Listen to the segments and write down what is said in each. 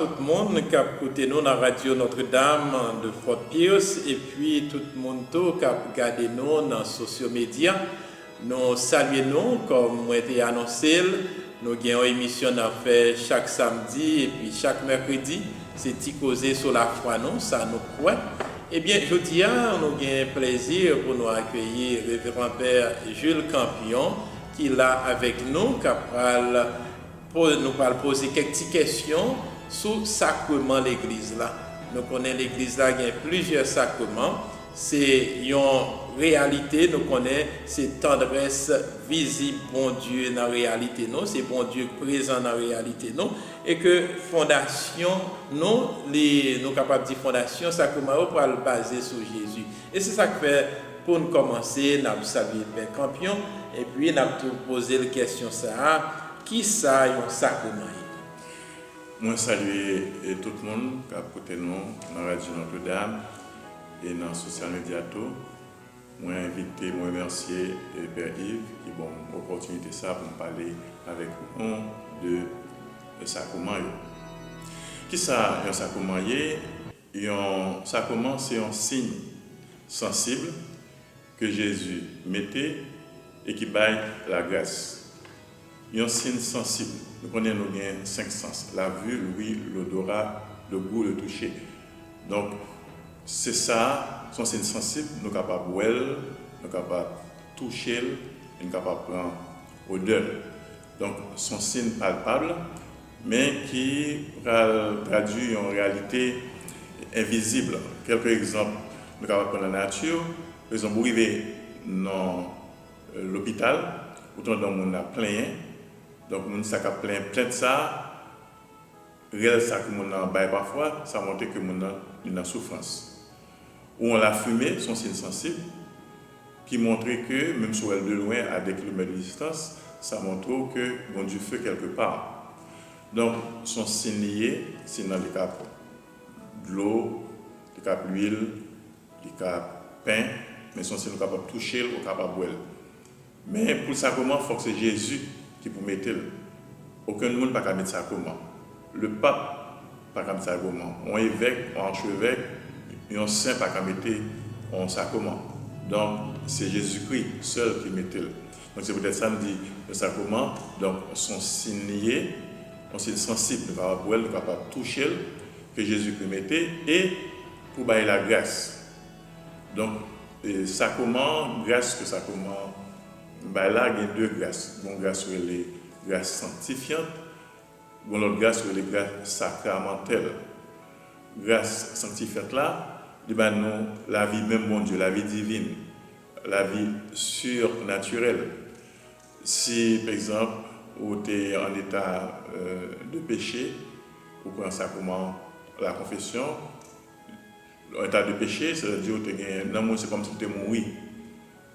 tout le monde qui a écouté nous dans la radio Notre-Dame de Fort Pierce et puis tout le monde qui a regardé nous dans les sociaux médias. Nous saluons comme moi été annoncé. Nous avons une émission à faire chaque samedi et puis chaque mercredi. C'est Ticosé sur la foi, non, ça nous croit. Eh bien, aujourd'hui, nous avons un plaisir pour nous accueillir le révérend Père Jules Campion, qui est là avec nous, qui nous va poser quelques questions sur le sacrement de l'Église. Nous connaissons l'Église, il y a plusieurs sacrements. C'est une réalité, nous connaissons cette tendresse visible, bon Dieu dans la réalité, non? C'est bon Dieu présent dans la réalité, non? Et que fondation, nous capables de dire fondation, sacrement pour le baser sur Jésus. Et c'est ça que fait, pour nous commencer, nous avons salué le Père Campion, et puis nous avons posé la question, qui ça est un sacrement? Moi, saluer tout le monde qui a écouté nous dans la radio Notre-Dame et dans les social médias. Moi, invité, moi, remercier Père Yves qui a une opportunité ça pour me parler avec nous de sacrement. Qui ça, un sacrement? Un sacrement, c'est un signe sensible que Jésus mettait et qui baille la grâce. Un signe sensible. Nous connaissons nos 5 sens: la vue, l'ouïe, l'odorat, le goût, le toucher. Donc, c'est ça, son signe sensible, nous sommes capables de voir, nous sommes capables de toucher, nous sommes capables de prendre odeur. Donc, son signe palpable, mais qui traduit en réalité invisible. Quelques exemples, nous sommes capables de prendre la nature. Par exemple, vous arrivez dans l'hôpital, autant dans le monde a plein. Donc, nous sommes plein de ça. Réel ça que nous avons parfois, ça montre que nous avons une souffrance. Ou on l'a fumé, son signe sensible, qui montre que, même si elle est de loin, à des kilomètres de distance, ça montre que bon Dieu fait quelque part. Donc, son signe lié, c'est dans les cas de l'eau, les cas de l'huile, les cas de pain, mais son signe capable de toucher ou capable de boire. Mais pour le sacrement, il faut que c'est Jésus qui peut mettre. Aucun monde ne peut mettre ça comment. Le pape ne peut pas mettre ça comment. Un évêque, un archevêque, un saint ne peut pas mettre un sacrement. Donc, c'est Jésus-Christ seul qui met. Donc, c'est peut-être ça me dit le sacrement. Donc, son signe lié, un signe sensible, nous capable de nous capable de toucher, que Jésus-Christ mettait, et pour bailler la grâce. Donc, sacrement, grâce que sacrement, là, il y a 2 grâces. Une grâce sur les grâces sanctifiantes, une autre grâce sur les grâces sacramentelles. Grâce sanctifiante là, nous, la vie même, mon Dieu, la vie divine, la vie surnaturelle. Si, par exemple, vous êtes en état de péché, vous prenez ça comment la confession, en état de péché, c'est-à-dire que c'est comme si vous êtes mort,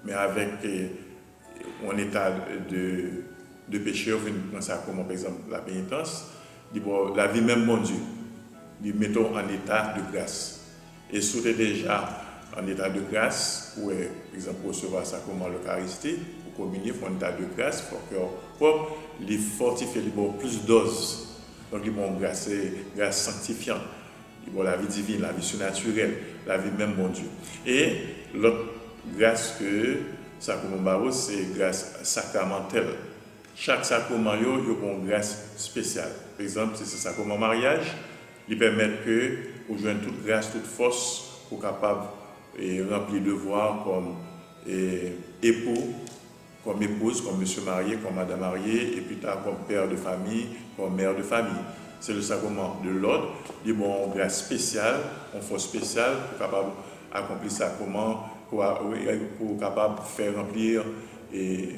mais avec un état de péché, vous prenez ça comment, par exemple, la pénitence, la vie même, mon Dieu, nous mettons en état de grâce. Et si vous êtes déjà en état de grâce, ou par exemple recevoir ça comme l'Eucharistie, pour communier, il faut un état de grâce, pour que les fortifier, les plus doses. Donc, ils vont grâce sanctifiante, ils vont la vie divine, la vie surnaturelle, la vie même, mon Dieu. Et l'autre grâce que sacrement, c'est grâce sacramentelle. Chaque sacrement, il y a une grâce spéciale. Par exemple, c'est ce sacrement mariage. Il permet que vous jouez toute grâce, toute force pour capable de remplir le devoir comme époux, comme épouse, comme monsieur marié, comme madame mariée, et puis tard comme père de famille, comme mère de famille. C'est le sacrement de l'ordre. Il y a une grâce spéciale, une force spéciale pour capable accomplir ça comment, pour capable faire remplir et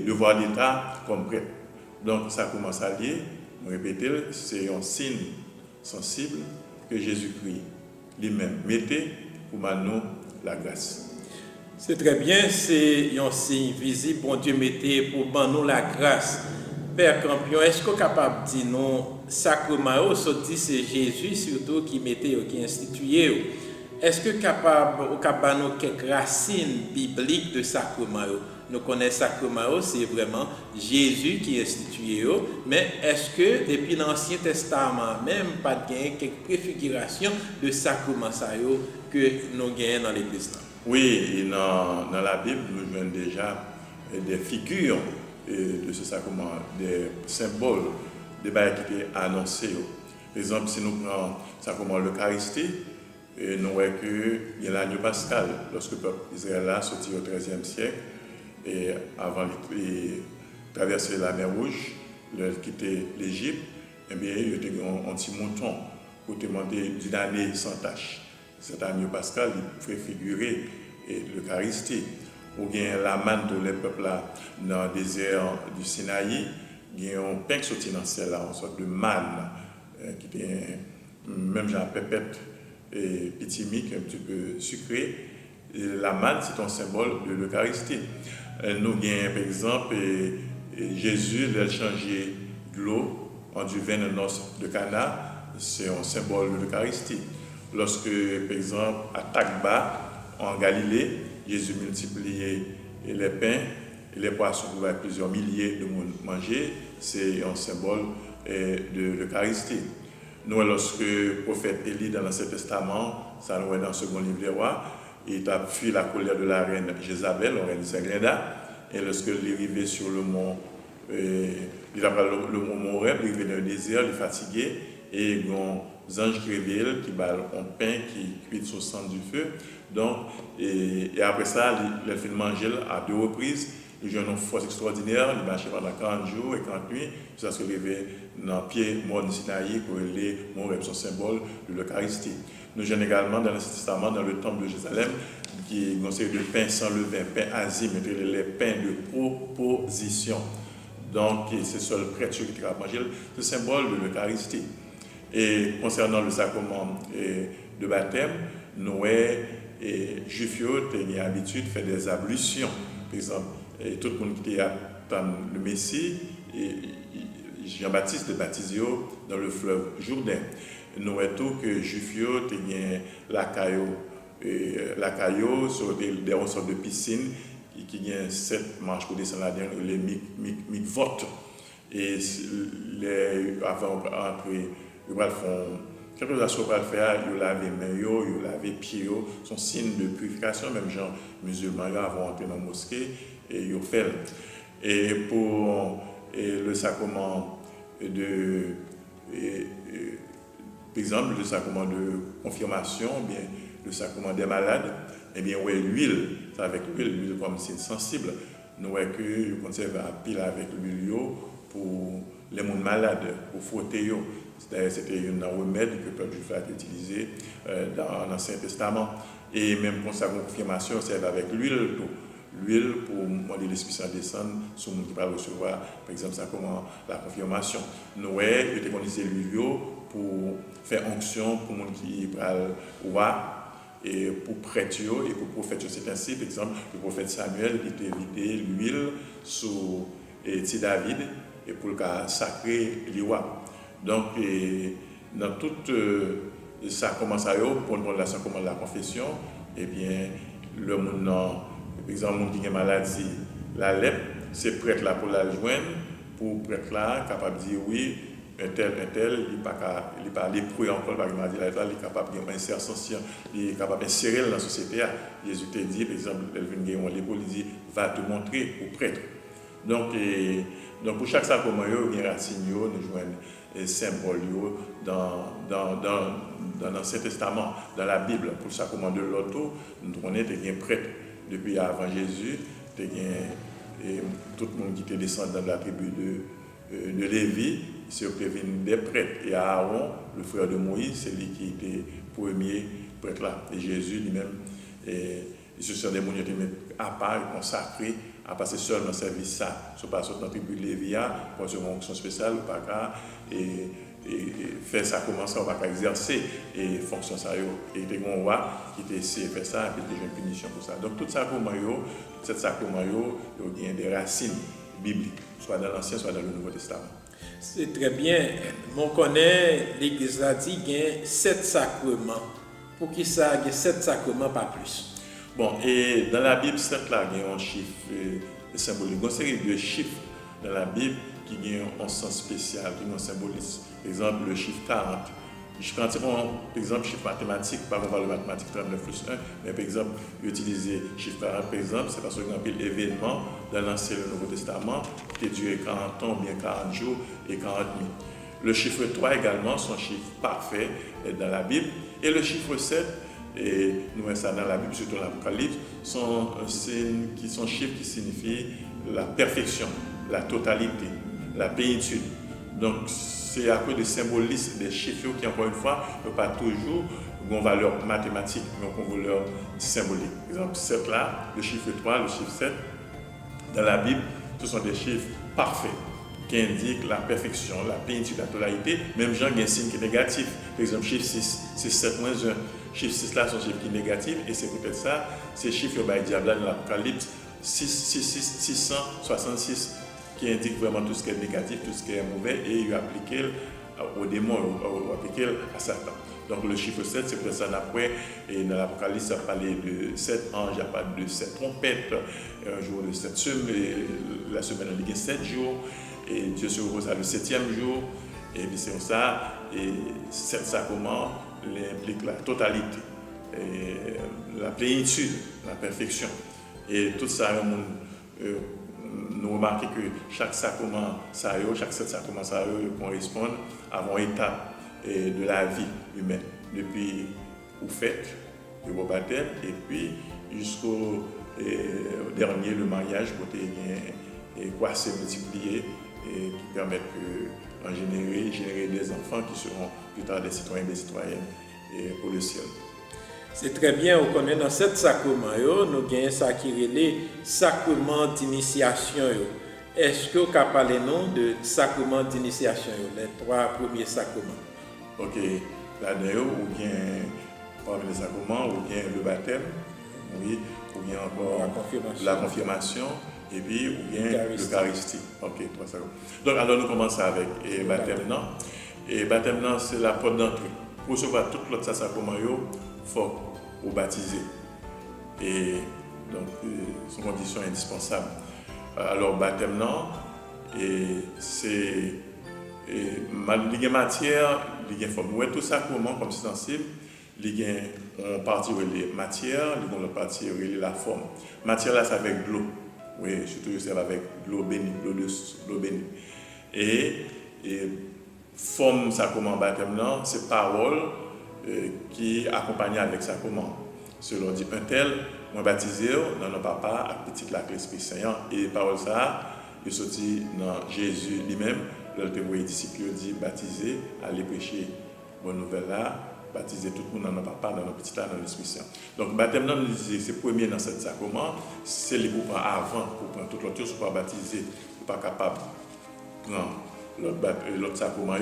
devoir d'État comme prêtre. Donc ça commence à lier. Répétez, c'est un signe sensible que Jésus-Christ lui-même mettait pour nous la grâce. C'est très bien, c'est un signe visible, bon Dieu mettait pour nous la grâce. Père Campion, est-ce que vous êtes capable de dire non, sacrement, c'est Jésus surtout qui mettait, qui instituait. Est-ce que vous êtes capable de nous quelques racines bibliques de sacrement? nous connaissons sacrement, c'est vraiment Jésus qui institue, mais est-ce que depuis l'Ancien Testament même, pas de quelques préfigurations de sacrement que nous gagnons dans l'Église? Oui, et dans la Bible, nous voyons déjà des figures de ce sacrement, des symboles, des bagages qui étaient annoncés. Par exemple, si nous prenons le sacrement de l'Eucharistie, nous voyons qu'il y a l'agneau pascal, lorsque le peuple israélien a sorti au XIIIe siècle, et avant de traverser la mer Rouge, de quitter l'Égypte, eh bien, il y a eu un petit mouton pour demander d'une année sans tâche. Cet agneau pascal, il préfigurait l'Eucharistie. Ou bien la manne de les peuples là, dans le désert du Sinaï, il y a un pain qui sortit dans ciel là, une sorte de manne, qui était même genre pépette et pitimique, un petit peu sucré. Et la manne, c'est un symbole de l'Eucharistie. Nous avons par exemple Jésus, il a changé de l'eau en du vin de noces de Cana, c'est un symbole de l'Eucharistie. Lorsque, par exemple, à Takba, en Galilée, Jésus multipliait les pains et les poissons pour plusieurs milliers de monde manger, c'est un symbole de l'Eucharistie. Nous, lorsque le prophète Élie dans l'Ancien Testament, ça nous est dans le second livre des rois, il a fui la colère de la reine Jézabel, la reine Sagrada, et lorsque il est arrivé sur le mont, il a parlé le mont Moreb, il est arrivé dans le désert, il est fatigué, et il y a un ange qui révèle, qui bat un pain qui cuit sur le sang du feu. Donc, et après ça, il a fait manger à 2 reprises. Il a eu une force extraordinaire, il marchait pendant 40 jours et 40 nuits, jusqu'à ce qu'il arrive dans le pied mort de Sinaï, pour les Moreb, son symbole de l'Eucharistie. Nous avons également dans l'Ancien Testament, dans le temple de Jérusalem, qui est une série de pain sans levain, pain azim, les pains de proposition. Donc, c'est seul prêtre qui va manger, c'est le symbole de l'Eucharistie. Et concernant le sacrement de baptême, nous, Juifs, ont l'habitude de faire des ablutions. Par exemple, tout le monde qui attend le Messie, Jean-Baptiste de baptisé dans le fleuve Jourdain. Nous voyons que les Juifs ont la caillou sur des sortes de piscines qui ont 7 marches pour descendre là-dedans, les mikvot. Et avant d'entrer, ils font quelque chose à faire, ils lavent les mains, ils lavent les pieds, sont signes de purification, même gens musulmans avant d'entrer dans la mosquée, et ils font. Et pour le sacrement par exemple, le sacrement de confirmation, bien le sacrement des malades, eh bien, ouais, l'huile, c'est avec l'huile comme c'est sensible, nous voyons que nous conservons à pile avec l'huile pour les gens malades, pour frotter. C'était un remède que le peuple juif a utilisé dans l'Ancien Testament. Et même pour sa confirmation, c'est avec l'huile. L'huile pour demander l'Esprit Saint descendre sur le monde qui va recevoir, par exemple, ça comment la confirmation. Nous, il était utilisé l'huile pour faire onction pour le monde qui va roi et pour prêtre et pour prophète. C'est ainsi, par exemple, le prophète Samuel il était vidé l'huile sur David et pour le cas sacré l'Iwa. Donc, dans tout ça commence à pour la confession, eh bien, le monde, par exemple, le monde qui a une maladie, la lèpre, c'est prêtre là pour la joindre, pour prêtre là, capable de dire oui, un tel, il n'est pas lépreux encore, par exemple, il est capable d'insertion, il est capable d'insérer dans la société. Jésus te dit, par exemple, elle vient gagner l'épaule, il dit, va te montrer au prêtre. Donc pour chaque sacrement, il y a des racines, nous joignons les symboles dans l'Ancien Testament, dans la Bible. Pour le sacrement de l'auto, nous connaissons des prêtres depuis avant Jésus, tout le monde qui était descendant de la tribu de Lévi, c'est des prêtres. Et Aaron, le frère de Moïse, c'est lui qui était premier prêtre là. Et Jésus lui-même, il se sont des gens qui étaient à part, consacrés, à passer seul dans le service ça. Ce n'est pas dans la tribu de Lévi, pour une fonction spéciale, ou pas et faire ça commencer, on va pas exercer et fonction ça. Et il y a un roi qui était essayé de faire ça, et puis il y a une punition pour ça. Donc tout ça, cette sacrement, il y a des racines bibliques, soit dans l'Ancien, soit dans le Nouveau Testament. C'est très bien. On connaît, l'Église a dit qu'il y a 7 sacrements. Pour qui ça, il y a 7 sacrements, pas plus. Bon, et dans la Bible, 7 là, il y a un chiffre symbolique. Il y a une série de chiffres dans la Bible qui ont un sens spécial, qui ont un symbolisme. Par exemple, le chiffre 40. Le chiffre 40, c'est par exemple, chiffre mathématique, pas qu'on parle de mathématiques 39 plus 1, mais par exemple, utiliser le chiffre 40, par exemple, c'est parce qu'il y a un événement dans l'Ancien et le Nouveau Testament qui a duré 40 ans, bien 40 jours et 40 nuits. Le chiffre 3 également, son chiffre parfait dans la Bible. Et le chiffre 7, et nous voyons ça dans la Bible, surtout dans l'Apocalypse, sont chiffres qui signifient la perfection, la totalité, la plénitude. Donc, c'est à cause du symbolisme des chiffres qui, encore une fois, ne pas toujours une valeur mathématique, mais une valeur symbolique. Par exemple, 7 là, le chiffre 3, le chiffre 7, dans la Bible, ce sont des chiffres parfaits qui indiquent la perfection, la plénitude, la totalité. Même Jean, il y a un signe qui est négatif. Par exemple, chiffre 6, c'est 7 moins 1. Chiffre 6 là, c'est un chiffre qui est négatif, et c'est peut-être ça, ces chiffres by diable dans l'Apocalypse, 666, qui indique vraiment tout ce qui est négatif, tout ce qui est mauvais, et il appliqué aux démons, ou appliqué à Satan. Donc le chiffre 7, c'est pour ça après, et dans l'Apocalypse, ça parlait de 7 anges, il y a pas de 7 trompettes, un jour de 7 semaines, la semaine il y a 7 jours, et Dieu se repose le 7e jour, et c'est ça, et 7 sacrements implique la totalité, et la plénitude, la perfection. Et tout ça, nous remarquons que chaque sacrement, chaque 7 sacrements correspondent à une étape de la vie humaine, depuis au fait, le baptême, et puis jusqu'au dernier, le mariage, côté quoi se multiplier, et qui permettent de générer des enfants qui seront plus tard des citoyens et des citoyennes pour le ciel. C'est très bien, on connaît dans cette sacrement, nous avons ça qui est le sacrement d'initiation. Est-ce que vous pouvez parler de sacrement d'initiation, les 3 premiers sacrements? Ok, là-dedans, ou bien parmi les sacrements, ou bien le baptême, oui, ou bien encore la confirmation, et puis ou bien l'Eucharistie. Ok, 3 sacrements. Donc, alors nous commençons avec le baptême. Et baptême, c'est la porte d'entrée. Pour recevoir tout l'autre sacrement, il faut vous baptiser. Et donc, c'est une condition indispensable. Alors, baptême, c'est il y a matière, il y a forme. Tout sacrement comme sensible, il y a une partie relée matière, il y a une partie relée la forme. Matière là, c'est avec de l'eau. Oui, surtout c'est avec de l'eau bénie, l'eau bénie. Et forme sacrement baptême, c'est parole qui accompagne avec sacrement. Selon dit un tel, moi baptisé dans nos papa à petite la l'Esprit Saint. Et parole ça, il sorti dans Jésus lui-même. L'autre disciple dit baptiser, aller prêcher bonne nouvelle là, baptiser tout le monde dans nos papa, dans nos petits là, dans l'Esprit Saint. Donc baptême nous disait c'est premier dans cette sacrement, c'est les pour prendre avant, pour prendre toute l'autre chose, pour baptiser, pour pas capable de prendre l'autre sacrement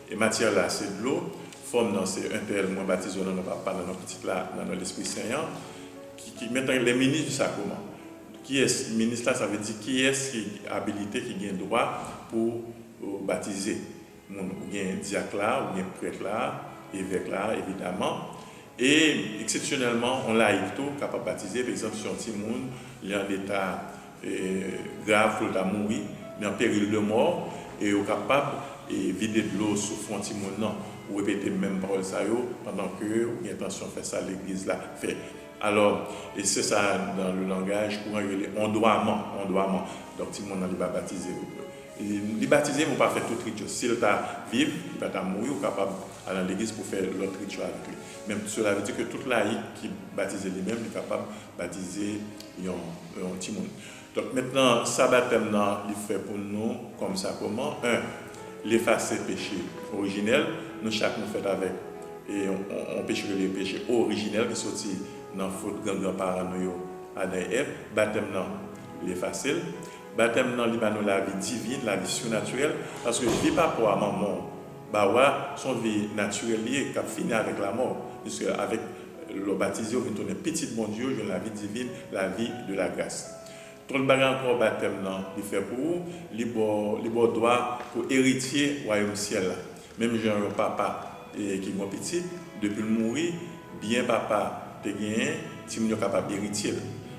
et matière là c'est de l'eau, forme dans c'est un tel moins baptisé dans nos papa, dans nos petits là, dans l'Esprit Saint qui maintenant les ministres du sacrement. Qui est ministre là, ça veut dire qui est qui habilité, qui a droit pour baptiser. Ou bien diacre là, ou bien prêtre là, évêque là, évidemment. Et exceptionnellement, on l'a tout capable de baptiser. Par exemple, si un petit monde il est en état grave, il a mourir, il est en péril de mort, et il est capable de vider de l'eau sur un petit monde, ou répéter même parole ça pendant que vous avez intention de faire ça, l'église là fait. Alors, et c'est ça dans le langage courant, on doit. Donc, si mon n'est pas baptisé, les baptisés ne vont pas faire tout rituel. S'il t'a vivre, il va mourir ou capable d'aller à l'église pour faire l'autre rituel avec lui. Même cela veut dire que toute laïque qui baptise lui-même est capable de baptiser un petit monde. Donc maintenant, ça baptême, il fait pour nous comme ça comment l'effacer péché originel, nous chaque nous fait avec. Et on pêche les péchés originels qui sont dans faute grand-parents Adam et Ève. Baptême il est facile. Baptême il va nous la vie divine, la vie surnaturelle, parce que je ne vis pas pour ma mort. Son vie naturelle liée qui a fini avec la mort. Parce qu'avec le baptisé, on est petit bon Dieu, la vie divine, la vie de la grâce. Tout le bagage encore baptême il fait pour libre droit pour héritier du royaume ciel. Même j'ai un papa qui est petit, depuis le mourir, bien papa te gagné, si nous sommes capables d'héritier.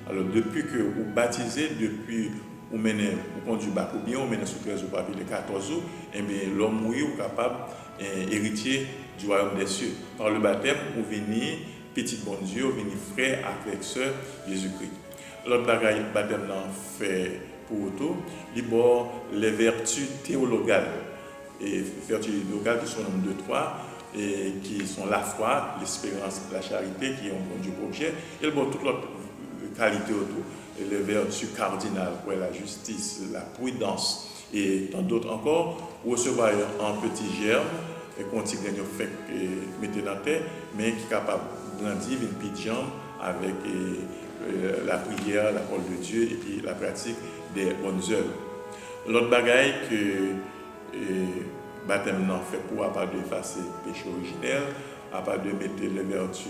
Alors depuis que vous baptisez, depuis vous menez, vous conduisez bac ou bien vous menez sous 13 ou pas de 14 jours, et bien l'homme mourir est capable héritier du royaume des cieux. Par le baptême, vous venez petit bon Dieu, vous venez frère avec sœur Jésus-Christ. L'autre bagaille baptême fait pour auto, les vertus théologales. Et vertus théologales qui sont au nombre de 3, et qui sont la foi, l'espérance, la charité, qui ont bon Dieu pour objet, et toute l'autre qualité autour, les vertus cardinales, la justice, la prudence, et tant d'autres encore, recevoir un petit germe, et qu'on tire un fait mettez dans la terre, mais qui est capable de grandir une petite jambe avec la prière, la parole de Dieu, et puis la pratique des bonnes œuvres. L'autre bagaille que baptême n'a fait pour, à part d'effacer le péché originel, à part de mettre les vertus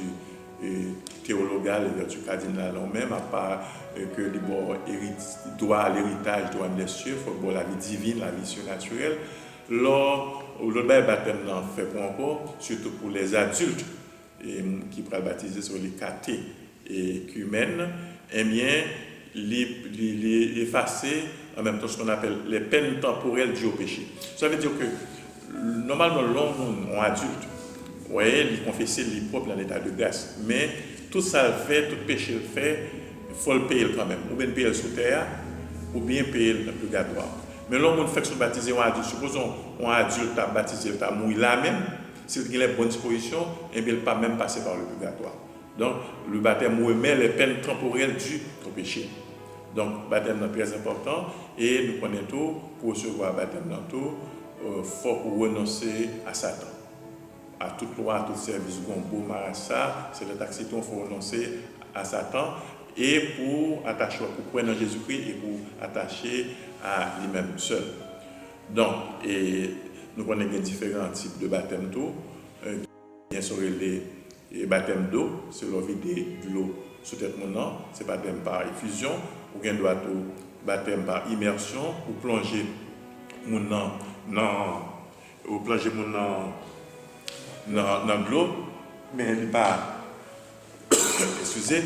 théologales, les vertus cardinales en même, à part que les droit l'héritage, droit des cieux, il faut la vie divine, la vie surnaturelle. L'autre baptême n'a fait pour encore, surtout pour les adultes qui pourraient baptiser sur les cathés et qu'humaines, eh bien, effacer en même temps ce qu'on appelle les peines temporelles dues au péché. Ça veut dire que normalement l'homme en adulte, vous voyez, il confesse les propres dans l'état de grâce, mais tout ça le fait, tout péché le fait, il faut le payer quand même, ou bien payer sous terre, ou bien payer le purgatoire. Mais l'homme fait que se baptiser en adulte, supposons un adulte a baptisé, il a mouru là même, s'il a les bonnes dispositions, et bien il ne pas même passer par le purgatoire. Donc le baptême remet les peines temporelles dues au péché. Donc le baptême est très important et nous connaissons tout, pour recevoir le baptême dans tout, il faut renoncer à Satan. À toute loi, à tout service, gombo, marassa, c'est le taxi, il faut renoncer à Satan et pour attacher, pour croire en Jésus-Christ et pour attacher à lui-même seul. Donc, nous connaissons différents types de baptême d'eau. Bien sûr, les baptêmes d'eau, c'est l'eau vidée de l'eau sous tête mon nom, c'est baptême par effusion, ou bien doit baptême par immersion, ou plonger mon nom dans l'eau, mais il n'est pas, excusez,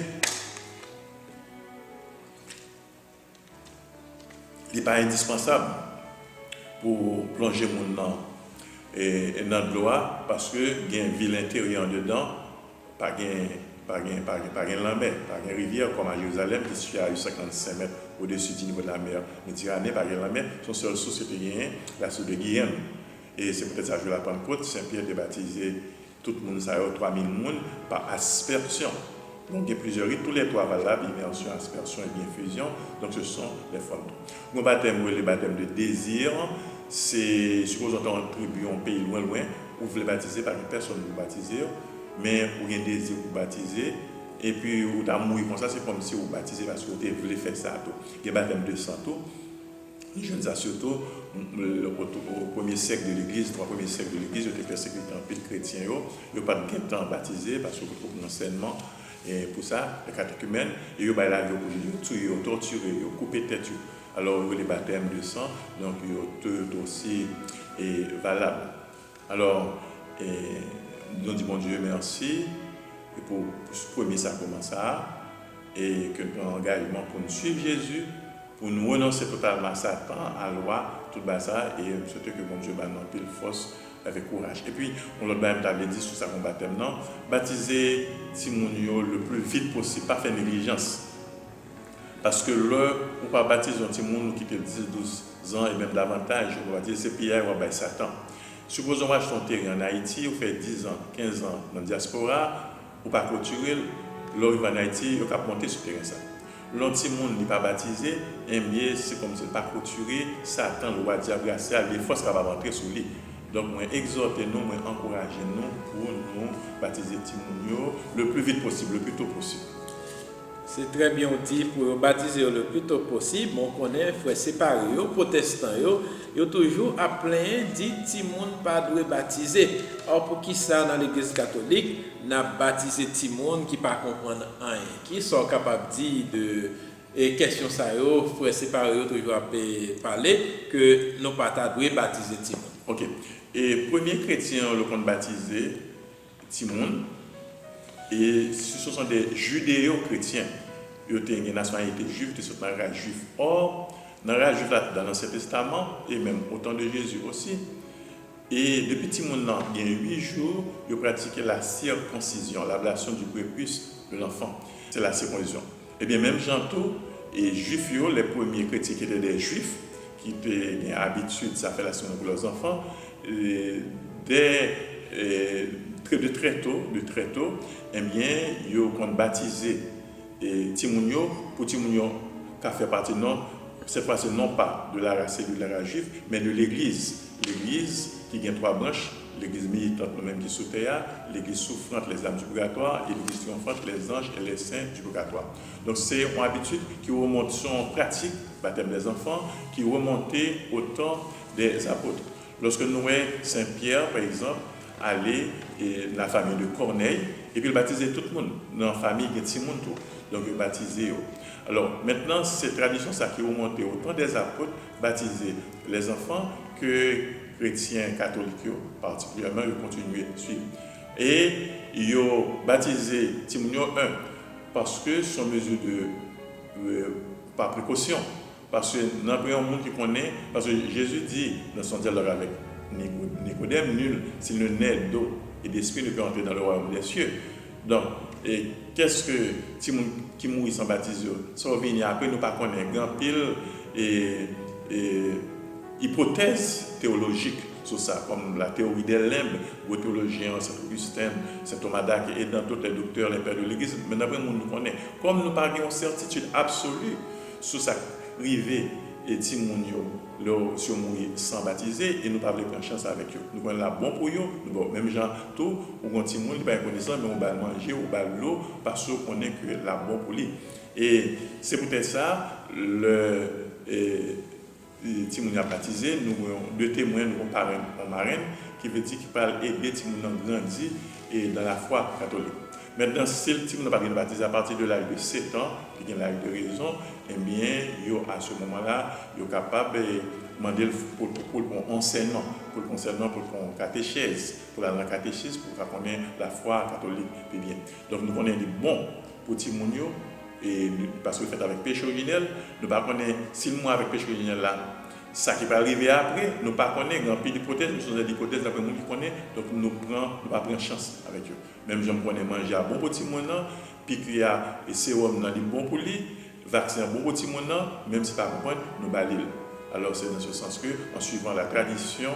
il n'est pas indispensable pour plonger mon nom dans l'eau parce que il y a une ville intérieure dedans, pas de la mer, pas de rivière comme à Jérusalem qui se situe à 55 mètres au-dessus du niveau de la mer Méditerranée, pas de la mer, son seul source c'était la source de Guyane. Et c'est peut-être ça que je vais la Pentecôte, Saint-Pierre a baptisé tout le monde, ça a 3000 personnes par aspersion. Donc il y a plusieurs rites, tous les trois valables, immersion, aspersion et bien fusion, donc ce sont les formes. Mon baptême, le baptême de désir, c'est, supposons qu'on est en tribu, un pays loin, où vous voulez baptiser, par personne ne vous baptiser, mais vous avez un désir pour baptiser, et puis vous avez mourir comme ça, c'est comme si vous baptisez parce que vous voulez faire ça. Il y a un baptême de sang, les jeunes surtout, au premier siècle de l'Église, 3 premiers siècles de l'Église, ils étaient persécutés en pile chrétien, ils n'ont pas de temps baptisé parce que vous trouvez l'enseignement. Et pour ça, les catéchumènes, ils ont la vie pour tuer, ils ont torturé, ils ont coupé tête. Alors, les baptêmes de sang, donc ils ont tout aussi valable. Alors, nous disons bon Dieu merci et pour ce premier sacrement ça, et que nous prenons engagement pour nous suivre Jésus, pour nous renoncer totalement à Satan, à la loi, tout ça, et surtout que bon Dieu va nous pile force avec courage. Et puis, on l'a même dit sur sa baptême, non, baptiser Timonio le plus vite possible, pas faire négligence. Parce que là, on ne peut pas baptiser un Timon qui a 10, 12 ans et même davantage, on va dire c'est Pierre ou bien Satan. Supposons que je suis en Haïti, vous faites 10 ans, 15 ans dans la diaspora, ou pas clôturer, là, il va en Haïti, il va monter sur le terrain. L'anti-monde n'est pas baptisé, et bien c'est comme si il n'est pas clôturé, Satan, le roi diable, les forces qui vont rentrer sur lui. Donc, moi, exhortez-nous, moi, encouragez-nous pour nous baptiser Timonio le plus vite possible, le plus tôt possible. C'est très bien dit pour baptiser le plus tôt possible. On connaît frères séparés, protestants, ils ont toujours à plein dit Timon pas doit baptiser. Or pour qui ça dans l'église catholique, n'a baptisé Timon qui pas comprendre rien, qui sont capables de dire de et question ça yo frères séparés toujours à parler que nous pas doit baptiser Timon. OK. Et premier chrétien le qu'on baptisé Timon et ce sont des judéo-chrétiens. ils ont une nationalité juive, ils sont dans le juif. Or, dans le juif, dans l'Ancien Testament, et même au temps de Jésus aussi, et depuis petit monde, il y a 8 jours, ils ont pratiqué la circoncision, l'ablation du prépuce de l'enfant. C'est la circoncision. Et bien, même Jean-Tout, et Juifs, les premiers chrétiens qui étaient des Juifs, qui étaient habitués de faire la circoncision pour leurs enfants, de très tôt, eh bien, ils ont baptisé Timounio, pour Timounio, qui a fait partie, non, cette fois-ci, non pas de la race et de la race juive, mais de l'Église. L'Église qui a 3 branches, l'Église militante, nous-mêmes qui sous terre, l'Église souffrante, les âmes du purgatoire, et l'Église triomphante, les anges et les saints du purgatoire. Donc, c'est une habitude qui remonte son pratique, baptême des enfants, qui remontait au temps des apôtres. Lorsque nous voyons Saint-Pierre, par exemple, aller dans la famille de Corneille, et puis il baptisait tout le monde, dans la famille de Timon, donc il baptisait. Alors, maintenant, cette tradition, ça qui remontait au temps des apôtres, baptiser les enfants que chrétiens catholiques, particulièrement, ils continuent à suivre. Et ils ont baptisé Timounio 1 parce que c'est une mesure par précaution. Parce que dans le monde qui connaît, parce que Jésus dit dans son dialogue avec Nicodème, nul s'il ne naît d'eau et d'esprit ne peut entrer dans le royaume des cieux. Donc, et qu'est-ce que Timoun qui mourit sans baptême, ça revient après, nous ne connaissons pas grand pile et hypothèses théologiques sur ça, comme la théorie des limbes, les théologiens, Saint Augustin, Saint Thomas d'Aquin et dans tous les docteurs, les pères de l'Église. Mais d'après nous, nous connaissons. Comme nous n'avons pas une certitude absolue sur ça, rivé et Timounio, si on mourit sans baptiser, et nous ne pouvons pas prendre chance avec eux. Nous connaissons la bonne pour eux, même gens, tout, ou quand Timoun, il n'est pas connaissant, mais on va manger, on va l'eau, parce qu'on connaît que la bonne pour lui. Et c'est peut-être ça, Timoun a baptisé, nous avons 2 témoins, nous avons parrain en marraine, qui veut dire qu'il parle aider Timoun à grandir et dans la foi catholique. Maintenant, si le Timoun n'a pas baptisé à partir de l'âge de 7 ans, qui est l'âge de raison, eh bien, à ce moment-là, il est capable de demander pour un enseignement, pour un catéchèse, pour la catéchisme, pour connaître la foi catholique. Bien. Donc, nous connaissons des bons pour Timounio, et parce que fait avec péché originel, nous ne connaissons pas si le mois avec péché originel là, ça qui va arriver après, nous ne connaissons pas grand pile d'hypothèses, nous sommes des hypothèses d'après nous qui connaissent, donc nous ne pas prendre chance avec eux. Même je me connais manger à bon petit monde, puis qu'il y a des sérum dans les bons pour lui, vaccin bon petit monde, même si par contre nous balil. Alors c'est dans ce sens que, en suivant la tradition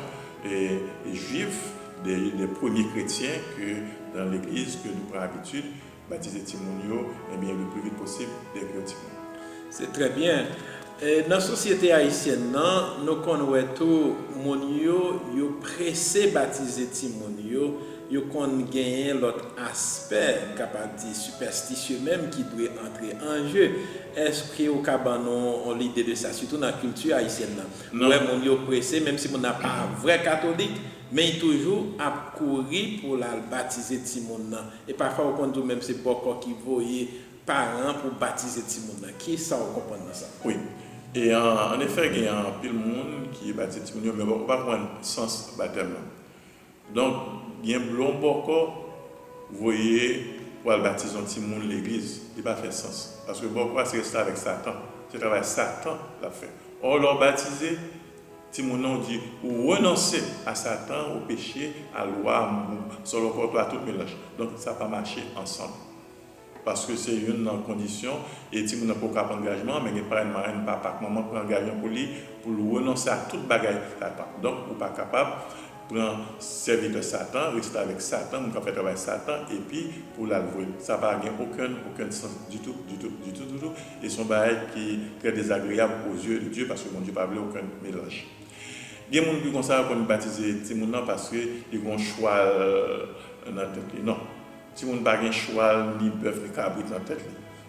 juive des premiers chrétiens que dans l'Église que nous prenons habitude baptiser Timounio, eh bien, le plus vite possible dès que Timounio. C'est très bien. Dans la société haïtienne, nous connaissons tout le monde qui est pressé de baptiser Timounio, ils ont gagné l'autre aspect, capable de superstitieux même, qui doit entrer en jeu. Est-ce que vous avez l'idée de ça, surtout dans la culture haïtienne? Non. Ouais, mon yo pressé, même si on n'a pas un vrai catholique, mais il toujours à courir pour la baptiser Timon. Et parfois, on compte même c'est beaucoup qui voyaient parents pour baptiser Timon. Qui ça, vous comprenez ça? Oui. Et en effet, il y a un pile monde qui est baptisé Timon, mais on ne va pas prendre sens baptême. Donc, il y a un long beaucoup, vous voyez, pour le baptiser Timon l'église, il n'a pas fait sens. Parce que beaucoup, c'est resté avec Satan. C'est le travail Satan l'a fait. Or, leur baptisé, Timon dit, ou renoncer à Satan, au péché, à la loi, sur le corps, à tout mélange. Donc, ça n'a pas marché ensemble. Parce que c'est une condition, et Timon n'a pas prendre engagement, mais il n'y a pas une marraine, papa, maman prend engagement pour lui, pour renoncer à toute bagaille Satan. Donc, vous n'êtes pas capable de prendre servir de Satan, rester avec Satan, vous fait travailler Satan, et puis pour la louer. Ça n'a aucun sens du tout. Et son bagage qui est très désagréable aux yeux de Dieu, parce que mon Dieu n'a pas aucun mélange. Il y a des gens qui commencent à baptiser Timon parce qu'ils ont un choix dans la tête. Non. Timon n'a pas un choix ni bœuf ni cabrit dans la tête.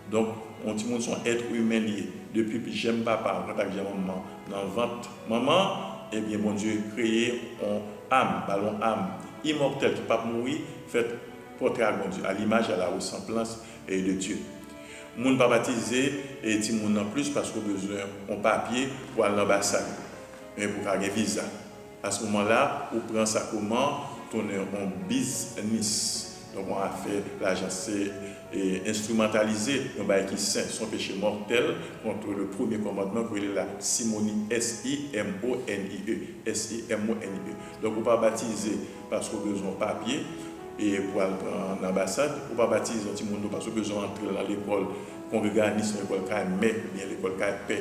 Donc, Timon sont êtres humains liés. Depuis que j'aime papa, en contact avec maman, dans le ventre maman, eh bien, mon Dieu a créé une âme, ballon âme, immortelle qui ne peut pas mourir, fait porter à mon Dieu, à l'image, à la ressemblance de Dieu. Mon ne pas baptisé et Timon en plus parce qu'on a besoin d'un papier pour aller à l'ambassade. Mais pour avoir un visa. À ce moment-là, on prend ça comment, on est en business. Donc on a fait l'agence et instrumentaliser un bail qui saint, son péché mortel contre le premier commandement qui est la simonie, S-I-M-O-N-I-E. S-I-M-O-N-I-E. Donc, on ne peut pas baptiser parce qu'on a besoin de papier et pour aller en ambassade, on ne peut pas baptiser un petit monde parce qu'on a besoin d'entrer dans l'école congréganisme, l'école KME, ou bien l'école KP,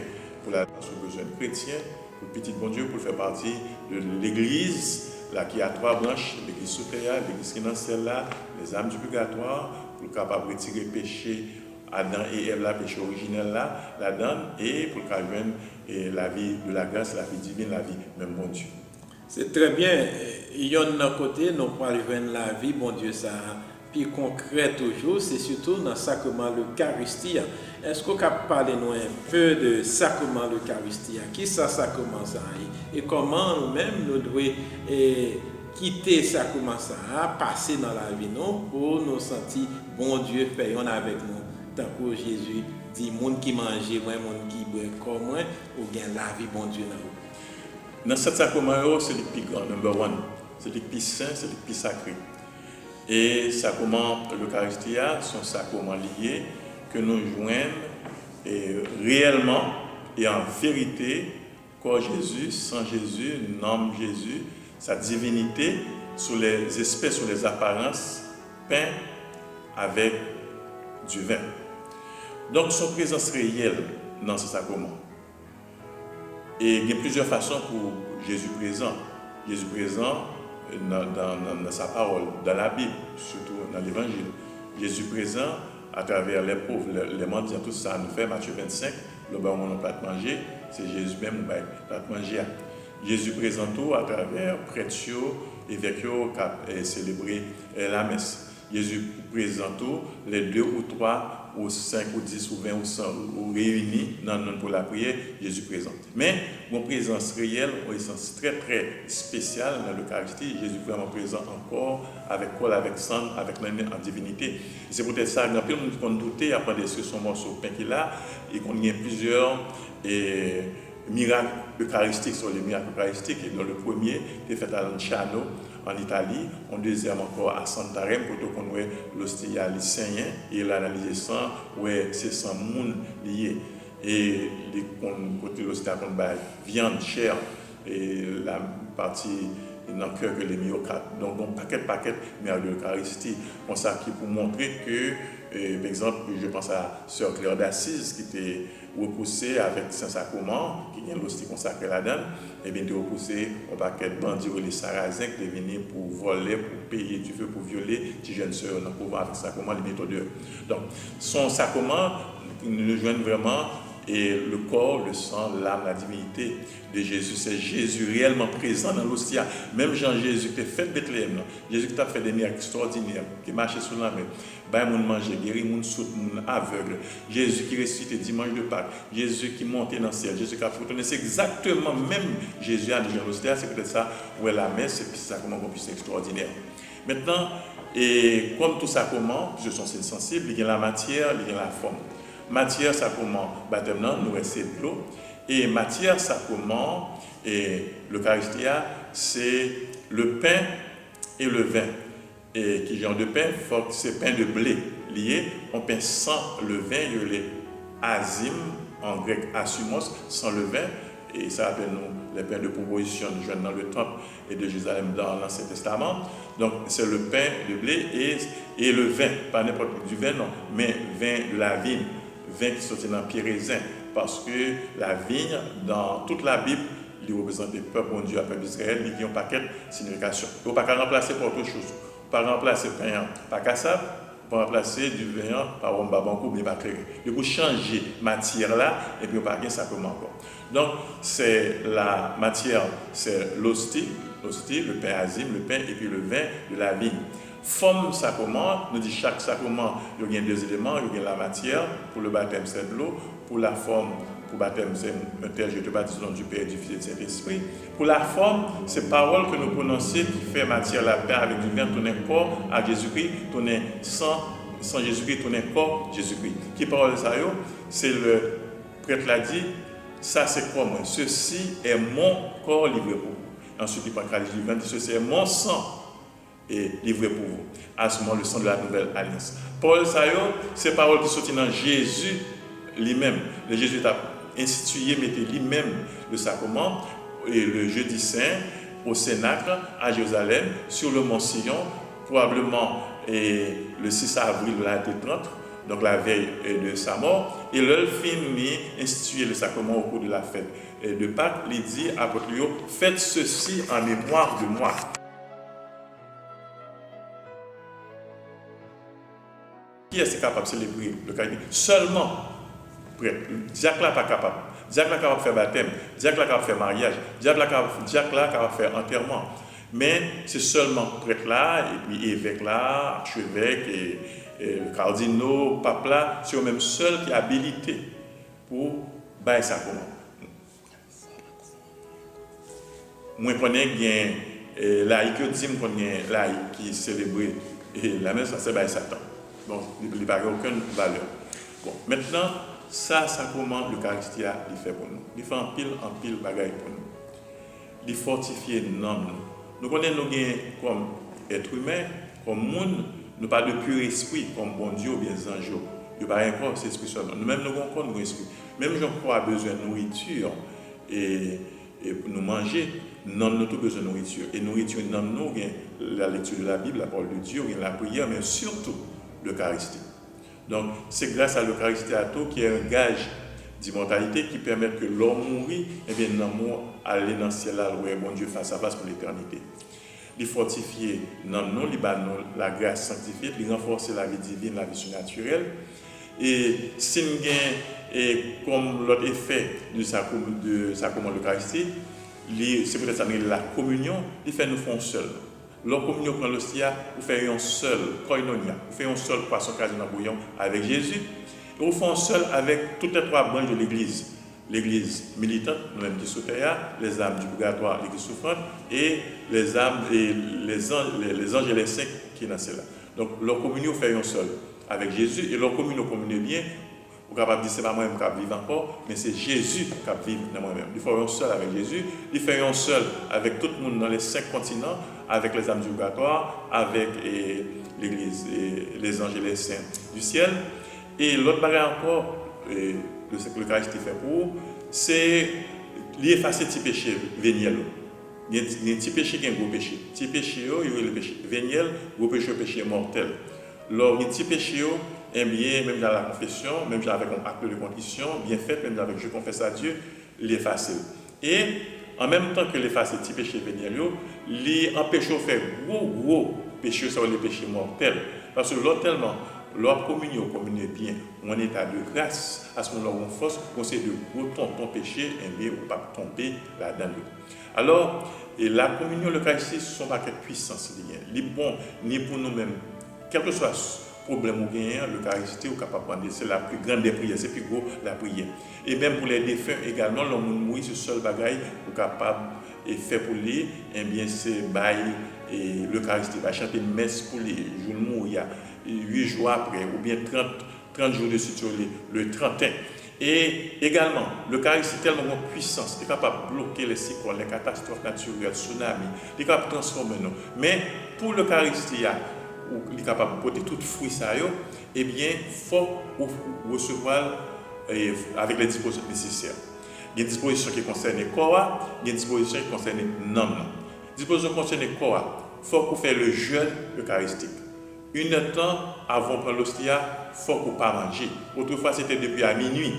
parce qu'on a besoin de chrétiens, pour le petit bon Dieu, pour faire partie de l'église, là qui a 3 branches, l'église souterraine, l'église qui est dans celle-là, les âmes du purgatoire, pour capable retirer le péché Adam et Ève, la péché originel là-dedans, et pour joindre la vie de la grâce, la vie divine, la vie même bon Dieu. C'est très bien. Il y a un côté, nous pouvons joindre la vie, bon Dieu, ça. Puis concret toujours, c'est surtout dans le sacrement de l'Eucharistie. Est-ce qu'on peut parler nous un peu de sacrement de l'Eucharistie? Qui ça sacrement ça? Et comment nous-mêmes nous devons quitter le sacrement ça, passer dans la vie nous pour nous sentir bon Dieu payant avec nous. Tant que Jésus dit, monde qui mange, moi, monde qui boit comme moi, ou bien la vie bon Dieu dans vous. Dans ce sacrement, c'est le plus grand, number one. C'est le plus saint, c'est le plus sacré. Et sacrement l'Eucharistie, sont sacrements liés que nous joignons réellement et en vérité, corps Jésus, sang Jésus, nom Jésus, sa divinité, sur les espèces, sur les apparences, peint avec du vin. Donc, son présence réelle dans ce sacrement. Et il y a plusieurs façons pour Jésus présent. Jésus présent dans sa parole, dans la Bible, surtout dans l'Évangile. Jésus présent à travers les pauvres, les mendiants, tout ça nous fait, Matthieu 25, le bain où on n'a pas de manger, c'est Jésus même qui n'a pas de manger. Jésus présent tout à travers prêtres, évêques qui ont célébré la messe. Jésus présent tout, les 2 ou 3 ou 5 ou 10 ou 20 ou 100 ou réunis pour la prière, Jésus présent. Mais mon présence réelle, au sens très très spécial dans l'Eucharistie, Jésus vraiment présent encore, avec corps, avec sang, avec l'âme en divinité. C'est peut-être ça, il y a plein de monde qui ont douté après de son morceau de pain qu'il a, et qu'on y a plusieurs miracles eucharistiques sur les miracles eucharistiques. Et dans le premier, qui est fait à Lanciano, en Italie, on deuxième encore à Santarém, pour qu'on voit l'hostie à lycéen, et l'analyse sang, ouais, c'est 100 moun liés. Et côté l'hostie à viande, chair, et la partie dans le cœur que les myocardes. Donc, paquet, mais à l'Eucharistie, on ça qui pour montrer que, par exemple, je pense à Sœur Claire d'Assise qui était repoussée avec Saint-Sacrement, qui vient l'hostie consacrée là-dedans, et bien de repousser un paquet de bandits ou les sarrasins qui étaient venus pour voler, pour payer du feu, pour violer les jeunes sœurs dans le pouvoir avec Sacrement, les méthodeurs. Donc, son sacrement nous joignent vraiment. Et le corps, le sang, l'âme, la divinité de Jésus, c'est Jésus réellement présent dans l'hostie. Même Jean-Jésus qui a fait Bethléem, Jésus qui a fait des miracles extraordinaires, qui marchait sur la mer, bah, moun manger, guéri moun sourd, moun aveugle, Jésus qui ressuscité dimanche de Pâques, Jésus qui montait dans le ciel, Jésus qui a retourné, c'est exactement même Jésus a dit dans l'hostie, c'est peut-être ça où est la messe, et puis ça comment qu'on puisse extraordinaire. Maintenant, et comme tout sacrement, ce sont sensibles, il y a la matière, il y a la forme. Matière, sacrement, baptême, nous restons de l'eau. Et matière, sacrement, et l'Eucharistie, c'est le pain et le vin. Et qui genre de pain, c'est pain de blé lié, on pain sans le vin, il y a les azim, en grec asumos, sans le vin. Et ça appelle nous les pains de proposition de jeunes dans le temple et de Jérusalem dans l'Ancien Testament. Donc c'est le pain de blé et le vin, pas n'importe du vin, non, mais vin de la vigne. Vin qui sortit dans pied raisin, parce que la vigne, dans toute la Bible, il représente le peuple, bon Dieu, le peuple d'Israël, il y a un paquet de significations. Il ne faut pas remplacer par autre chose. Il ne faut pas remplacer le pain par cassab, il faut remplacer du vin par un babankou, mais pas clair. Il faut changer matière là, et puis il n'y a pas de sacrement encore. Donc, c'est la matière, c'est l'hostie, le pain azim, le pain, et puis le vin de la vigne. Forme sacrement, nous dit chaque sacrement, il y a 2 éléments, il y a la matière, pour le baptême c'est de l'eau, pour la forme, pour le baptême c'est un tel, je te baptise au nom du Père, du Fils et du Saint-Esprit. Pour la forme, c'est parole que nous prononçons qui fait matière la paix avec du vin, ton corps à Jésus-Christ, ton sang Jésus-Christ, ton corps Jésus-Christ. Qui parole ça yo? C'est le prêtre l'a dit, ça c'est quoi moi? Ceci est mon corps livré pour vous. Ensuite il prend le vin, dit ceci est mon sang et livré pour vous. À ce moment, le sang de la nouvelle alliance. Paul, ça, c'est parole qui sortent dans Jésus lui-même. Le Jésus a institué, mettez lui-même le sacrement, et le jeudi saint, au Cénacle, à Jérusalem, sur le mont Sion, probablement le 6 avril de l'année 30, donc la veille de sa mort, et le fini instituer le sacrement au cours de la fête de Pâques, il dit à votre lieu, faites ceci en mémoire de moi. Qui est capable de célébrer le carême? Seulement prêtre. Diacre là pas capable. Diacre là capable de faire baptême, diacre là capable de faire mariage, diacre là capable de faire enterrement. Mais c'est seulement prêtre là, et puis évêque là, archevêque et cardinaux, pape là, c'est eux-mêmes seuls qui sont habilités pour bailler ça comment. Moi, je connais un laïc qui célèbre la messe, c'est bailler Satan. Donc, il n'y a aucune valeur. Bon, maintenant, ça comment l'Eucharistie il fait pour nous. Il fait en pile bagaille pour nous. Il fortifie l'homme. Nous connaissons comme être humain, comme monde, nous pas de pur esprit, comme bon Dieu ou bien ange. Nous pas un corps, c'est esprit seulement. Nous-mêmes, nous avons corps, nous esprit. Même si on a besoin de nourriture et pour nous manger, nous avons tout besoin de nourriture. Et nourriture, nous avons la lecture de la Bible, la parole de Dieu, la prière, mais surtout l'Eucharistie. Donc, c'est grâce à l'Eucharistie qui est un gage d'immortalité qui permet que l'homme mourit, et bien l'amour aller dans le ciel là où bon Dieu face à face pour l'éternité. Il fortifie non la grâce sanctifiée, il renforce la vie divine, la vie surnaturelle. Et si nous avons, comme l'autre effet du sacrement de l'Eucharistie, c'est peut-être ça, la communion, il fait nous font seuls. La communion prend l'hostia, vous faites un seul koinonia, vous faites un seul poisson casé dans le bouillon avec Jésus, et vous faites un seul avec toutes les trois branches de l'Église. L'Église militante, nous-mêmes qui souffrons, les âmes du purgatoire, l'Église souffrante, et les âmes et les anges et les saints qui sont dans cela. Donc, leur communion fait un seul avec Jésus, et leur communion communion bien. Vous êtes capable de dire, ce n'est pas moi-même qui vivre encore, mais c'est Jésus qui vit dans moi-même. Il faut un seul avec Jésus, il fait un seul avec tout le monde dans les 5 continents, avec les âmes du purgatoire, avec l'Église, et les anges et les saints du ciel. Et l'autre bagage encore, ce que l'Eucharistie fait pour, c'est l'effacer petit péché véniel. Il y a un petit péché qui est un gros péché. Petit péché, il y a le péché véniel, gros péché, péché mortel. Alors, il y a un petit péché, eh bien, même dans la confession, même avec un acte de contrition, bien fait, même avec je confesse à Dieu, l'effacer. Et en même temps que l'effacer petit péché véniel, il empêche de faire gros péché sur les péchés mortels. Parce que l'autre tellement, leur communion bien, en état de grâce, à ce moment-là, on force, on sait de gros ton péché, et bien, on ne pas tomber là-dedans. Alors, et la communion, l'Eucharistie, ce sont pas quelle puissance liée. Bon, ni pour nous-mêmes, quel que soit le problème ou bien, l'Eucharistie, on est capable de prendre, c'est la plus grande des prières, c'est plus gros la prière. Et même pour les défunts également, l'homme mourit, ce seul bagaille, on est capable de faire pour lui, et bien, c'est bail et l'Eucharistie, va chanter une messe pour lui, jour mourir, il y a 8 jours après, ou bien 30 jours de suite, le 31. Et également, l'Eucharistie est tellement de puissance, il est capable de bloquer les cyclones, les catastrophes naturelles, tsunamis, il est capable de transformer nous. Mais pour l'Eucharistie, il est capable de porter tout fruit ça, eh bien, il faut recevoir avec les dispositions nécessaires. Il y a des dispositions qui concernent le corps, il y a des dispositions qui concernent l'âme. Les dispositions qui concernent le corps, il faut qu'on fasse le jeûne eucharistique. Une temps avant de prendre l'hostia, il faut qu'on ne pas manger. Autrefois, c'était depuis à minuit.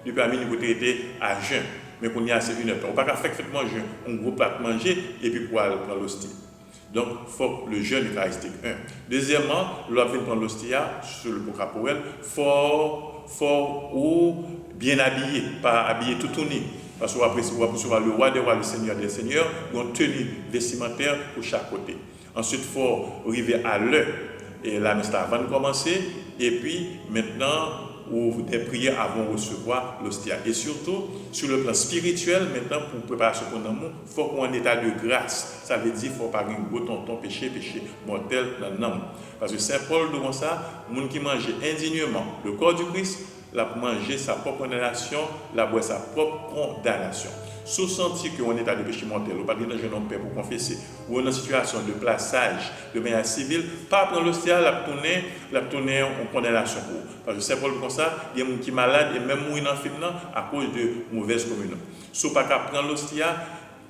Depuis à minuit, vous étiez à jeûne. Mais qu'on y a c'est une temps. On ne peut pas faire jeûne, un gros plat de manger et puis pour aller prendre l'hostie. Donc, il faut le jeûne eucharistique. Deuxièmement, lorsqu'on vient prendre l'hostia sur le pot corporel, il faut ou bien habillé, pas habillé tout nu. Parce qu'on va recevoir le roi des rois, le seigneur des seigneurs, une tenue vestimentaire pour chaque côté. Ensuite, il faut arriver à l'heure. Et la messe avant de commencer, et puis maintenant, des prières avant de recevoir l'hostia. Et surtout, sur le plan spirituel, maintenant, pour préparer ce qu'on a, il faut qu'on ait un état de grâce. Ça veut dire qu'il ne faut pas un gros tonton péché mortel dans l'âme. Parce que Saint Paul, devant ça, les gens qui mangent indignement le corps du Christ, la manger sa propre condamnation, la boire sa propre condamnation. Si vous sentez que vous êtes en état de péché mortel, ou pas de jeune homme pour confesser, ou en situation de plaçage de manière civile, pas prendre l'hostia, la tourner en condamnation pour vous. Parce que c'est pour comme ça, il y a des gens qui sont malades et même mourir dans le film à cause de mauvaise communion. Si vous n'avez pas prendre l'hostia,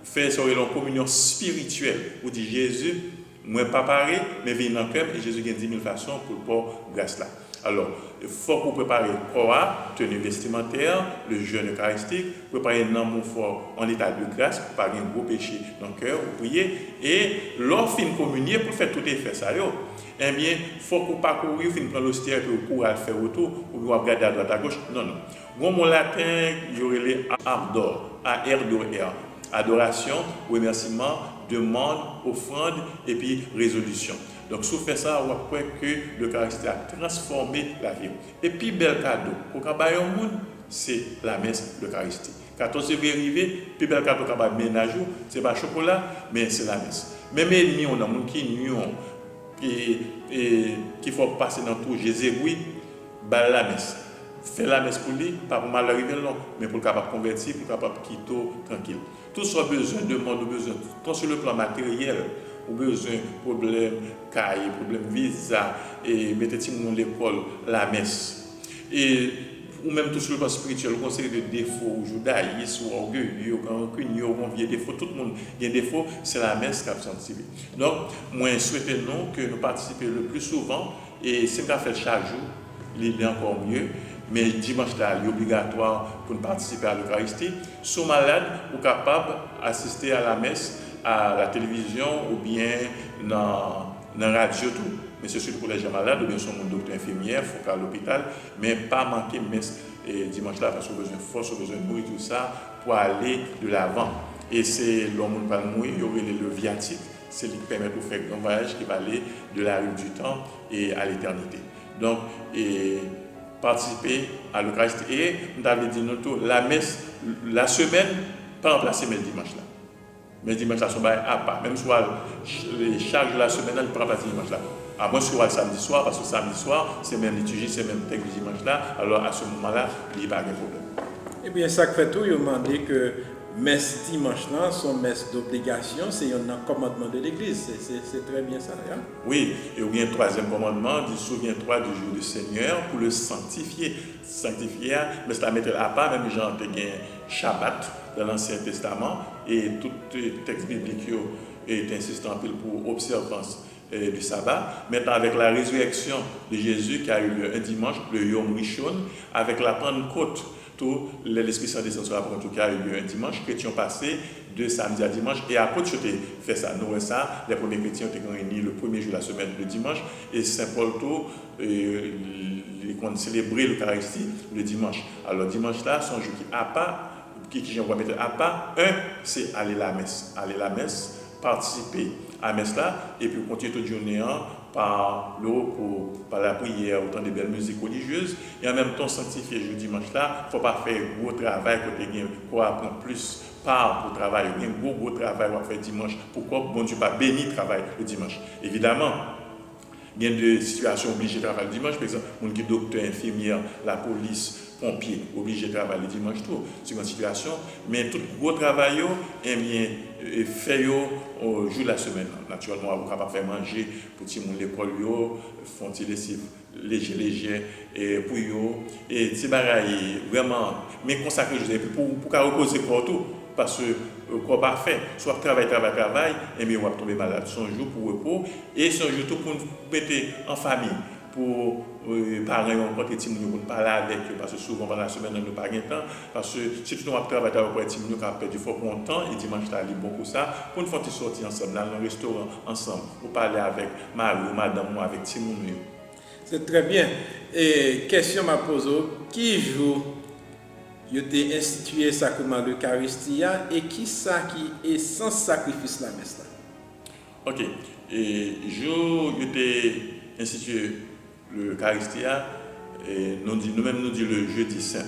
faire une communion spirituelle, vous dites Jésus, moi pas pareil, mais vient dans le cœur et Jésus a 10 000 façons pour le port grâce là. Alors, il faut que vous prépariez le corps, tenue vestimentaire, le jeûne eucharistique, préparer un amour fort en état de grâce, pour pas un gros péché dans le cœur, vous priez, et lors fin communier pour faire tout effet ça. Eh bien, il faut que vous parcouriez, vous prendre l'hostie et vous courez à faire autour, ou vous regardez à droite à gauche. Non, non. Bon mot latin, il y aurait les ardor, A-R-D-O-R, adoration, remerciement, demande, offrande et puis résolution. Donc, si vous faites ça, vous voyez que l'Eucharistie a transformé la vie. Et puis, bel cadeau, pour qu'on baille au monde, c'est la messe de l'Eucharistie. 14 février arrivé, puis bel cadeau qu'on baille ménage, ce n'est pas chocolat, mais c'est la messe. Même ennemis, on a des gens qui nuent, qu'il faut passer dans tout Jésus, oui, baille la messe. Faire la messe pour lui, pas pour mal arriver non, mais pour capable convertir, pour capable quitter tranquille. Tout ce besoin de monde, besoin, tant sur le plan matériel, ou besoin problème caille, problème visa, et mettez-vous dans l'école, la messe. Et ou même tout sur le plan spirituel, on conseille de défauts, ou judaïsme, ou orgueilleux, ou rancunier, ou vieux défaut, tout le monde a des défauts, c'est la messe qui a sensibilisé. Donc, moi, souhaitons que nous participions le plus souvent, et si nous fait chaque jour, il est encore mieux. Mais dimanche là, il est obligatoire pour nous participer à l'Eucharistie. Si vous êtes malade, vous êtes capable d'assister à la messe, à la télévision ou bien dans la radio. Tout. Mais c'est surtout pour les gens malades, ou bien son docteur infirmière, il faut qu'à l'hôpital, mais pas manquer de messe dimanche là parce qu'on a besoin de force, on a besoin de nourrir tout ça pour aller de l'avant. Et c'est l'homme qui va mourir, il y aurait le viatique, c'est lui qui permet de faire un grand voyage qui va aller de la rue du temps et à l'éternité. Donc, participer à l'Eucharistie. Et nous avons dit la messe, la semaine, pas remplacer le dimanche là. Mais dimanche là, sont à part. Même soit les charges de la semaine, nous ne pas remplacer dimanche là. À moins que ce soit le samedi soir, parce que samedi soir, c'est même liturgie, c'est même texte du dimanche là. Alors à ce moment-là, il n'y a pas de problème. Eh bien, ça fait tout, il a demandé que messe dimanche là, sont messe d'obligation, c'est un commandement de l'Église. C'est très bien ça. Hein? Oui, et il y a un troisième commandement, dit souviens-toi du jour du Seigneur pour le sanctifier. Sanctifier, mais c'est à mettre à part, même gens qui ont Shabbat dans l'Ancien Testament, et tout texte biblique est insistant pour observance du sabbat. Maintenant, avec la résurrection de Jésus qui a eu lieu un dimanche, le Yom Rishon, avec la Pentecôte, l'Esprit Saint descend sur la Pentecôte qui a eu lieu un dimanche, chrétiens passés de samedi à dimanche, et à côté de fait ça, nous ça, les premiers chrétiens ont été réunis le premier jour de la semaine, le dimanche, et Saint Paul ils ont célébré l'Eucharistie le dimanche. Alors dimanche là, son jour qui a pas, qui j'envoie mettre à part, c'est aller à la messe, participer à la messe là, et puis continuer toute journée par le repos, par la prière, autant de belles musiques religieuses, et en même temps sanctifier le dimanche là. Il ne faut pas faire un gros travail pour apprendre plus par pour travail. Il y a un gros travail à faire dimanche. Pourquoi bon Dieu pas béni le travail le dimanche? Évidemment, il y a des situations obligées de travailler le dimanche, par exemple, les qui docteur, infirmière, la police, pompiers, obligés de travailler le dimanche tout, c'est une situation, mais tout gros travail, fait au jour de la semaine. Naturellement, vous pouvez faire manger pour tout le monde l'école, font les léger et pour eux, et c'est vraiment, mais consacrer pour reposer pour tout. Parce que quoi pas fait, soit travail, et bien on va tomber malade. Son jour pour repos et son jour tout pour mettre en famille, pour parler rencontrer les gens, pour parler avec eux, parce que souvent pendant la semaine on n'a pas de temps, parce que si tout le monde travaille avec les gens, on a perdu fort longtemps et dimanche tu as libre pour ça, pour nous faire sortir ensemble dans un restaurant ensemble, pour parler avec Marie ou madame ou avec les gens. C'est très bien. Et question m'a posée, qui joue? Il a institué le sacrement de l'Eucharistie et qui ça qui est sans sacrifice la messe là? Ok. Et il a institué l'Eucharistie et nous-mêmes nous dit le jeudi saint.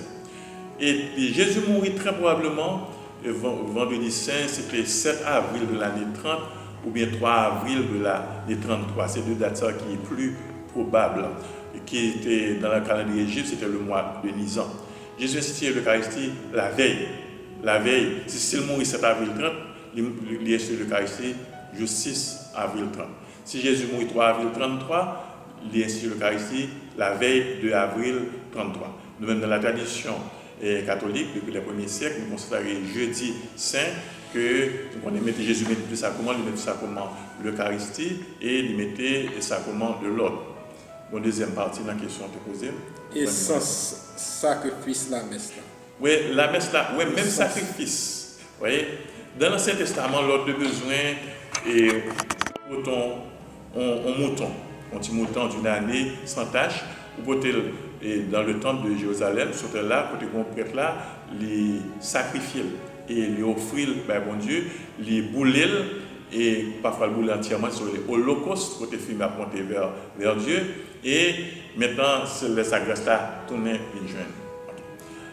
Et Jésus mourit très probablement vendredi saint, c'était 7 avril de l'année 30 ou bien 3 avril de l'année 33. C'est deux dates qui est plus probable. Qui était dans le calendrier égyptien, c'était le mois de Nisan. Jésus institué l'Eucharistie la veille la veille, s'il mourit 7 avril 30, il est sur l'Eucharistie jour 6 avril 30. Si Jésus mourit 3 avril 33, il est sur l'Eucharistie la veille 2 avril 33. Nous-mêmes dans la tradition catholique, depuis les premiers siècles, nous considérons jeudi saint que on mettait Jésus mettait le sacrement, il mettait le sacrement l'Eucharistie et il mettait le sacrement de l'ordre. Bon, deuxième partie de la question te posée. Et sans sacrifice la messe là. Oui, la messe là, oui, même sacrifice. Vous voyez, dans l'Ancien Testament, l'ordre de besoin et on mouton, un petit mouton d'une année sans tâche, ou dans le temple de Jérusalem, sur là, côté qu'on prêtre là, les sacrifier et les offrir, ben bon Dieu, les bouler et parfois le bouler entièrement sur les holocaustes, côté film à monter vers Dieu, et maintenant, c'est le sacrifice là, tourner une jeune.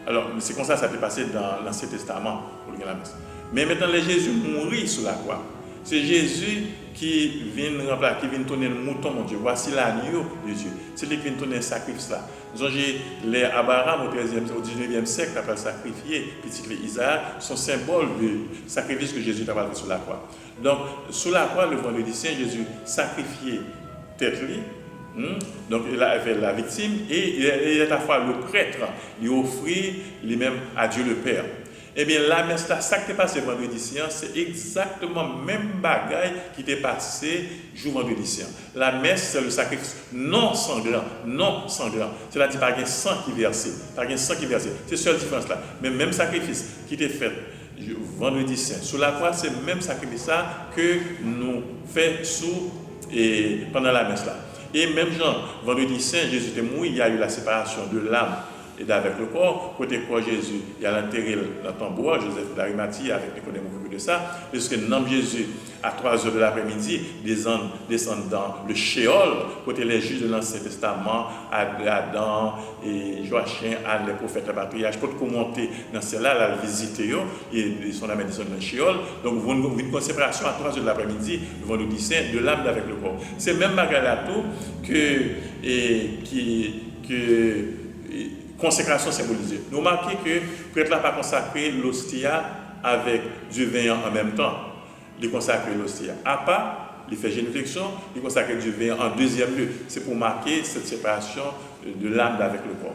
Alors, c'est comme ça s'est passé dans l'Ancien Testament pour la messe. Mais maintenant, Jésus mourit sur la croix. C'est Jésus qui vient tourner le mouton, mon Dieu. Voici l'agneau de Dieu. C'est lui qui vient tourner le sacrifice là. Nous avons les Abraham au 19e siècle, qui a sacrifié petit Isaac, son symbole du sacrifice que Jésus a fait sur la croix. Donc, sur la croix, le vendredi saint, Jésus sacrifiait tête lui. Donc il a fait la victime et il est à la fois le prêtre, il offrit lui-même à Dieu le Père. Eh bien la messe là, ça qui est passé vendredi saint, c'est exactement le même bagaille qui est passé jour vendredi saint. La messe c'est le sacrifice non sanglant. C'est-à-dire pas un sang qui versé, C'est seule différence là. Mais même sacrifice qui était fait vendredi saint sur la croix, c'est le même sacrifice là que nous faisons pendant la messe là. Et même genre, vendredi saint, Jésus est mort, il y a eu la séparation de l'âme et d'avec le corps. Côté corps, Jésus, il y a l'enterré dans le tombeau, Joseph d'Arimathie, avec Nicodème de ça, puisque l'homme Jésus, à 3h de l'après-midi, descend dans le Sheol, côté les juges de l'Ancien Testament, Adam et Joachim, les prophètes, les patriarches, pour commenter dans celle-là, la visiter, et son âme descend dans le Sheol. Donc, vous avez une séparation à 3h de l'après-midi, le vendredi saint, de l'âme avec le corps. C'est même Magalato consécration symbolisée. Nous remarquons que le prêtre n'a pas consacré l'hostia avec du vin en même temps. Il consacre l'hostia à part, il fait génuflexion, il consacre du vin en deuxième lieu. C'est pour marquer cette séparation de l'âme avec le corps.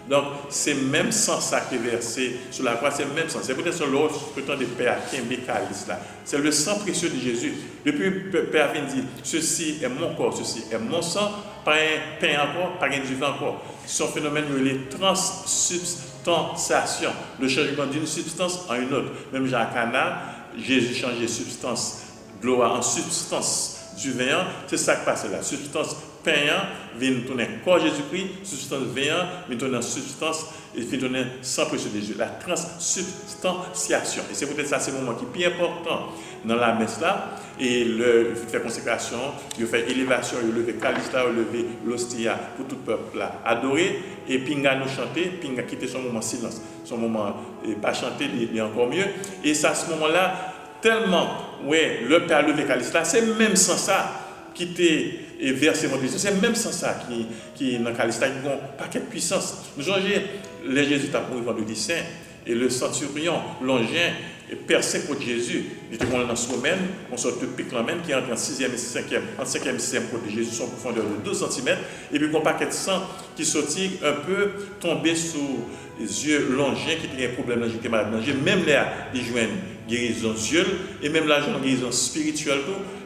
Donc, c'est même sang sacré versé sur la croix, c'est le même sang. C'est peut-être sur l'autre temps de Père qui est là. C'est le sang précieux de Jésus. Depuis, Père vient dire, ceci est mon corps, ceci est mon sang, pas un pain encore, pas un du vin encore. Son phénomène de transsubstantiation, le changement d'une substance en une autre. Même Jean Cana, Jésus changeait substance de l'eau en substance du vin, c'est ça qui passe là. Substance pain vient tourner corps Jésus-Christ, substance vin vient tourner substance et vient tourner sang précieux de Jésus. La transsubstantiation. Et c'est peut-être ça, c'est le moment qui est bien important dans la messe là. Et il fait consécration, il fait élévation, il lever calice là, il lever l'hostia pour tout le peuple là. Adorer et pinga nous chanter, pinga quitter son moment silence, son moment pas chanter, il est encore mieux. Et ça, à ce moment-là, tellement, ouais, le Père levé calice là, c'est même sans ça qui était versé mon Dieu. C'est même sans ça qui dans calice là, ils ont un paquet de puissance. Nous avons les Jésus a pour vendredi saint et le centurion longin percé contre Jésus. Il était dans ce domaine, on sort de pic l'emmène qui entre en 6e et 5e, en 5e et 6e côté de Jésus, son profondeur de 2 cm, et puis un paquet de sang qui sortit un peu, tombé sous les yeux longins, qui était un problème dans le malade. Même là, ils joignent guérison yeux, et même là, ils guérison spirituelle,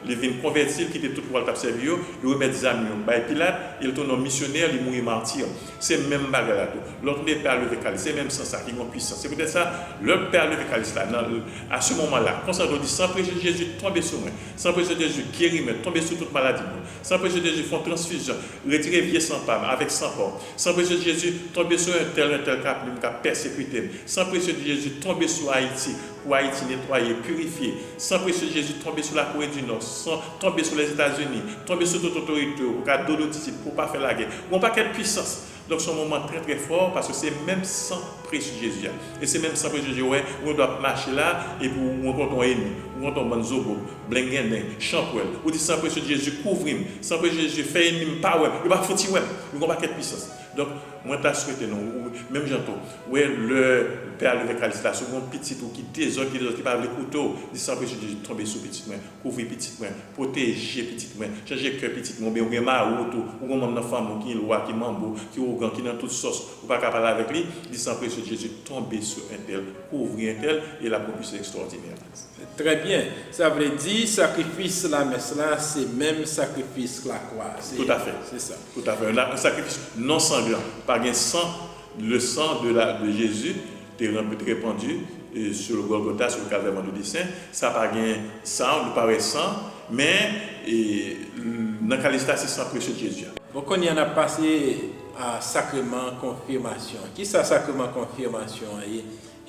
les vins convertis qui étaient tout pour le servir, ils remettent des amis, ils Pilate, ils tournent missionnaires, ils mourent martyrs. C'est même bagarre. L'autre n'est pas le calice, c'est même sans ça qui ont puissance. C'est peut-être ça, le Père le calice là, à ce moment-là, quand ça dit, sans précieux de Jésus, tombez sur moi, sans précieux de Jésus, guéris-moi, tombez sur toute maladie, sans précieux de Jésus, font transfusion, retirez vieux sans part, avec sans port, sans précieux de Jésus, tombez sur un tel cap, qui a persécuté, sans précieux de Jésus, tombez sur Haïti, pour Haïti nettoyer, purifier, sans précieux de Jésus, tombez sur la Corée du Nord, tomber sur les États-Unis, tomber sur toute autorité, au cas d'odoticipe, pour ne pas faire la guerre. On n'a pas quelle puissance. Donc c'est un moment très très fort parce que c'est même sans précieux Jésus. Et c'est même sans précieux Jésus, ouais, on doit marcher là et pour on compte un ennemi, on compte un manzobo, blengen, champouel, ou dit sans précieux Jésus couvrir, sans précieux Jésus fait ennemi pas ouais, il va foutre ouais, on n'a pas quelle puissance. Donc moi t'as souhaité non même j'entends ouais le père avec la seconde petite ou qui désordre qui parle le couteau dit sans péché Jésus tomber sur petite main couvrir petite main protéger petite main changer cœur petite main bien maroute ou même dans femme qui loi qui mambo qui organ qui dans toute sauce ou pas capable avec lui dit sans péché Jésus tomber sur un tel couvrir un tel et la propulsion extraordinaire. Très bien. Ça veut dire sacrifice la messe là, c'est même sacrifice la croix. Tout à fait. C'est ça. Tout à fait. Un sacrifice non sanglant. Par un sang, le sang de Jésus est répandu sur le Golgotha, sur le calvaire de dessin. Ça par un sang, ne paraît sang, mais dans le cas c'est sang précieux de Jésus. Donc on y en a passé à sacrement confirmation. Qui ça sacrement confirmation?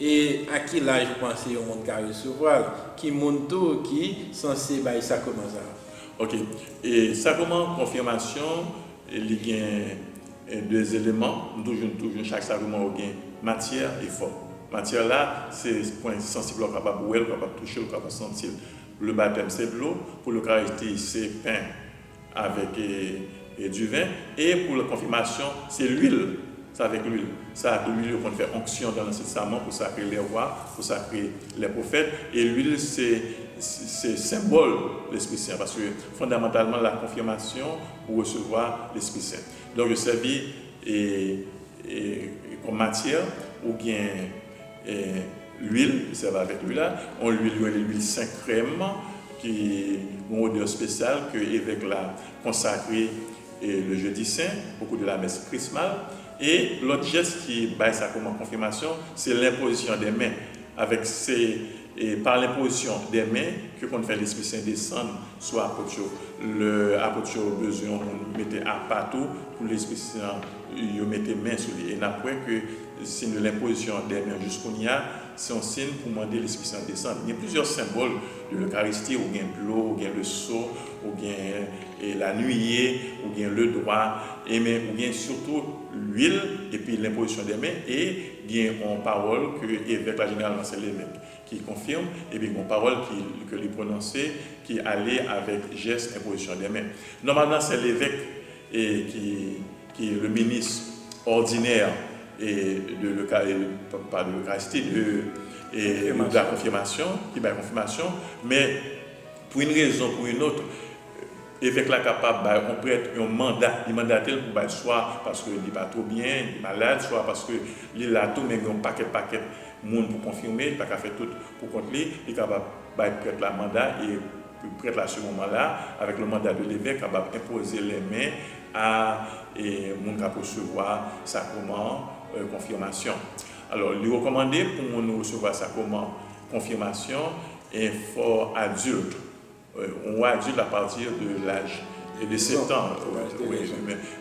Et à qui l'âge vous pensez au monde qui recevoir, qui monte qui censé bailler sacrement ça? Ok. Et sacrement confirmation, il y a deux éléments. Toujours chaque sacrement a matière et forme. Matière là, c'est point sensible, capable de voir, capable de toucher, capable de sentir. Le baptême c'est de l'eau, pour l'Eucharistie c'est pain avec du vin, et pour la confirmation c'est l'huile. C'est avec l'huile. Ça, l'huile qu'on fait onction dans l'Ancien Testament pour sacrer les rois, pour sacrer les prophètes. Et l'huile, c'est symbole de l'Esprit Saint. Parce que fondamentalement, la confirmation pour recevoir l'Esprit Saint. Donc, je servis comme matière, ou bien l'huile, c'est avec l'huile là. On l'huile Saint-Crème, qui est une odeur spéciale que l'évêque l'a consacré le jeudi saint, au cours de la messe chrismale. Et l'autre geste qui baille ça comme confirmation, c'est l'imposition des mains. Par l'imposition des mains que qu'on fait l'Esprit Saint descendre soit apôtre. L'apôtre a besoin de mettre à partout pour l'Esprit Saint, il mettre main sur lui. Et après que signe de l'imposition des mains jusqu'au nia, c'est un signe pour demander l'Esprit Saint descendre. Il y a plusieurs symboles de l'Eucharistie, ou bien de l'eau, ou bien le seau, ou bien la nuée, ou bien le doigt, ou bien surtout l'huile, et puis l'imposition des mains, et bien une parole que l'évêque, là, généralement c'est l'évêque qui confirme, et bien une parole que lui prononçait, qui allait avec geste, imposition des mains. Normalement, c'est l'évêque qui est le ministre ordinaire de l'Eucharistie, de la confirmation, qui va la confirmation, mais pour une raison ou pour une autre, l'évêque là capable on prête un mandat, il mandatel pour soit parce qu'il n'est pas trop bien, il est malade, soit parce que il a tout mais un paquet monde pour confirmer, il n'a pas fait tout pour contre lui, il est capable de prêter le mandat et prête à ce moment-là avec le mandat de l'évêque capable d'imposer les mains à monde qui recevoir sacrement confirmation. Alors, il est recommandé pour nous recevoir sacrement confirmation un fort adulte. On adulte à partir de l'âge de 7 ans,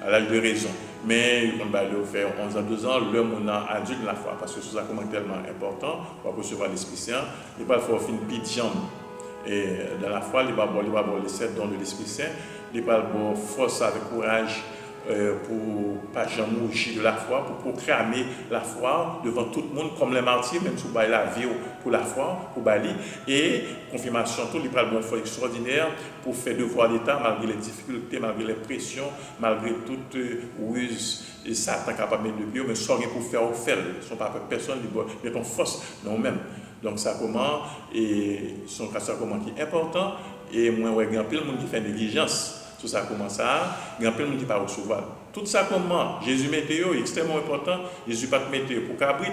à l'âge de raison. Mais on va le faire 11 ans, 12 ans, l'homme a adulte la foi, parce que ce sacrement est tellement important pour recevoir l'Esprit Saint. Il va faire une petite jambe. Et dans la foi, il va avoir les 7 dons de l'Esprit Saint. Il va avoir force avec courage pour pas jamais rougir de la foi, pour proclamer la foi devant tout le monde comme les martyrs, même si vous la vie pour la foi, pour Bali. Et confirmation, tout, il va avoir une foi extraordinaire pour faire devoir l'État malgré les difficultés, malgré les pressions, malgré toute ruse. Et Satan capable de Dieu, mais sans rien pour faire au fait. Ce ne sont pas personne qui met en force dans nous-mêmes. Donc, ça comment, et son sacrement qui est important, et moi, il y a un peu de monde qui fait négligence. Tout ça commence à, il y a un peu de monde qui ne peut pas recevoir. Tout ça comment, Jésus météo est extrêmement important. Jésus pas te mettre pour cabrit,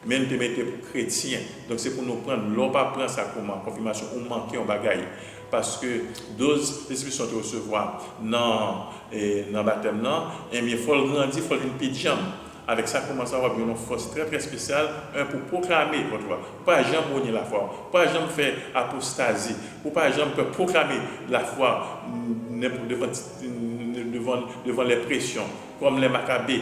mais il te mettre pour chrétien. Donc, c'est pour nous prendre, l'on pas prendre ça comment, confirmation, ou manquer en bagaille. Parce que 12 descriptions de recevoir dans le baptême, il faut grandir, il faut une petite jambe. Avec ça, commence à avoir une force très très spéciale, pour proclamer votre foi. Pas jamais renier la foi, pas jamais faire apostasie, ou pas jamais proclamer la foi devant les pressions, comme les Maccabées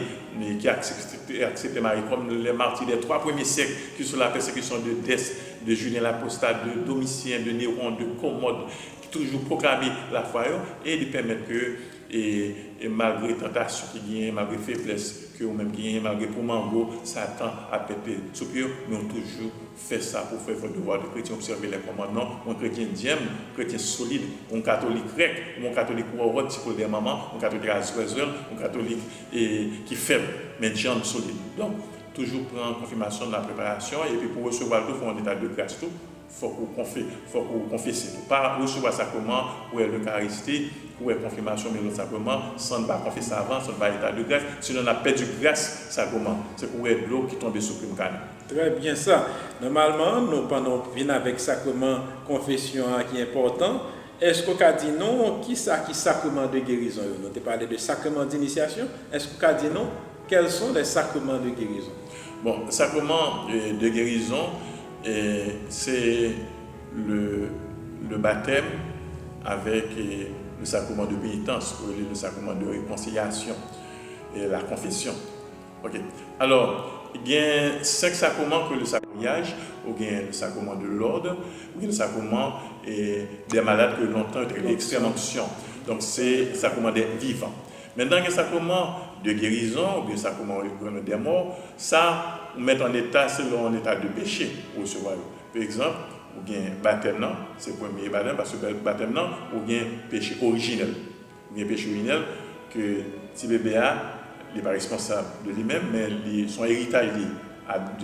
qui acceptaient Marie, comme les martyrs des 3 premiers siècles qui sont la persécution de Dès, de Julien l'Apostate, de Domitien, de Néron, de Commode, qui toujours proclamer la foi et de permettre que et malgré tentation qui gagne, malgré faiblesse que vous même gagnez, malgré pour mango, Satan a pété sous pied, nous avons toujours fait ça pour faire votre devoir de chrétien, observer les commandements, un chrétien diem, un chrétien solide, un catholique grec, un catholique pour psychologue des mamans, un catholique à un catholique qui est faible, mais diem solide. Donc, toujours prendre confirmation de la préparation et puis pour recevoir tout, il faut un état de grâce tout. Il faut qu'on confesse. Pas recevoir sacrement pour l'Eucharistie, pour la confirmation, mais le sacrement, sans ne pas confesser avant, sans ne pas état de grâce. Sinon, on a perdu grâce sacrement. C'est pour être l'eau qui tombe sur le canne. Très bien ça. Normalement, nous pendant venir avec sacrement confession qui est important. Est-ce qu'on a dit non? Qui sacrement de guérison? On a parlé de sacrement d'initiation. Est-ce qu'on a dit non? Quels sont les sacrements de guérison? Bon, sacrement de guérison, c'est le baptême avec le sacrement de pénitence, le sacrement de réconciliation et la confession. Ok. Alors, il y a 5 sacrements que le sacrement, ou bien le sacrement de l'ordre, ou bien le sacrement des malades que longtemps étaient l'extrême onction. Donc, c'est le sacrement des vivants. Maintenant, il y a le sacrement de guérison, ou bien le sacrement des morts, ça, on met en état selon un état de péché pour recevoir. Par exemple, ou bien baptême, c'est le premier baptême, parce que baptême, ou bien péché originel. Ou bien péché originel, que si bébé il n'est pas responsable de lui-même, mais son héritage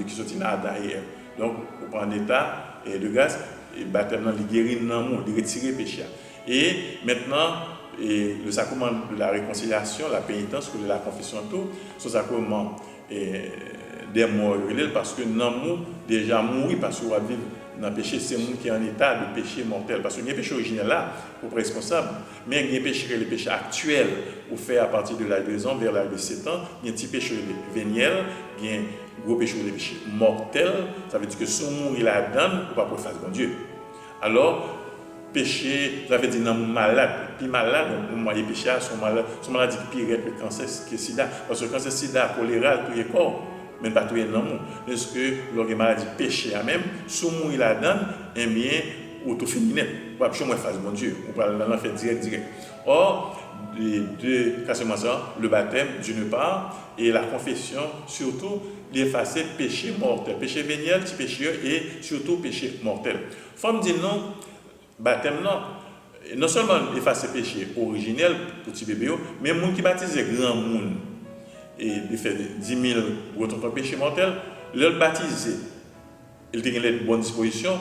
qui sortit dans Adam et Ève. Donc, on prend un état de grâce, et baptême, il guérit dans le monde, il retire le péché. Et maintenant, le sacrement de la réconciliation, la pénitence, de la confession, tout, ce sacrement des morts, parce que dans le monde, déjà mourir parce qu'on va vivre dans le péché, c'est le monde qui est en état de péché mortel. Parce qu'il y a un péché originel là, pour être responsable, mais il y a un péché, le péché actuel, ou fait à partir de l'âge de 2 ans vers l'âge de 7 ans, il y a un petit péché véniel, il y a un gros péché, le péché mortel, ça veut dire que si on mourit là-dedans, on ne peut pas faire face à Dieu. Alors, péché, ça veut dire non malade, puis malade, moi les péchés sont maladies qui pire que le cancer, que le sida, parce que le cancer, sida, choléra, tout le corps. Mais pas tout le monde. Est-ce que l'organe maladie péché à même, si on mourit là-dedans, eh bien, auto-féminin. On va moins face bon Dieu. On va l'en faire direct. Or, les deux, quasiment ça, le baptême d'une part, et la confession, surtout, d'effacer péché mortel. Péché véniel, petit péché, et surtout péché mortel. Femme dit non, baptême non seulement effacer péché originel pour petit bébé, mais les gens qui baptisent grand monde. Et de faire 10 000 retentants péché mortel, le baptisé, il a les bonnes dispositions.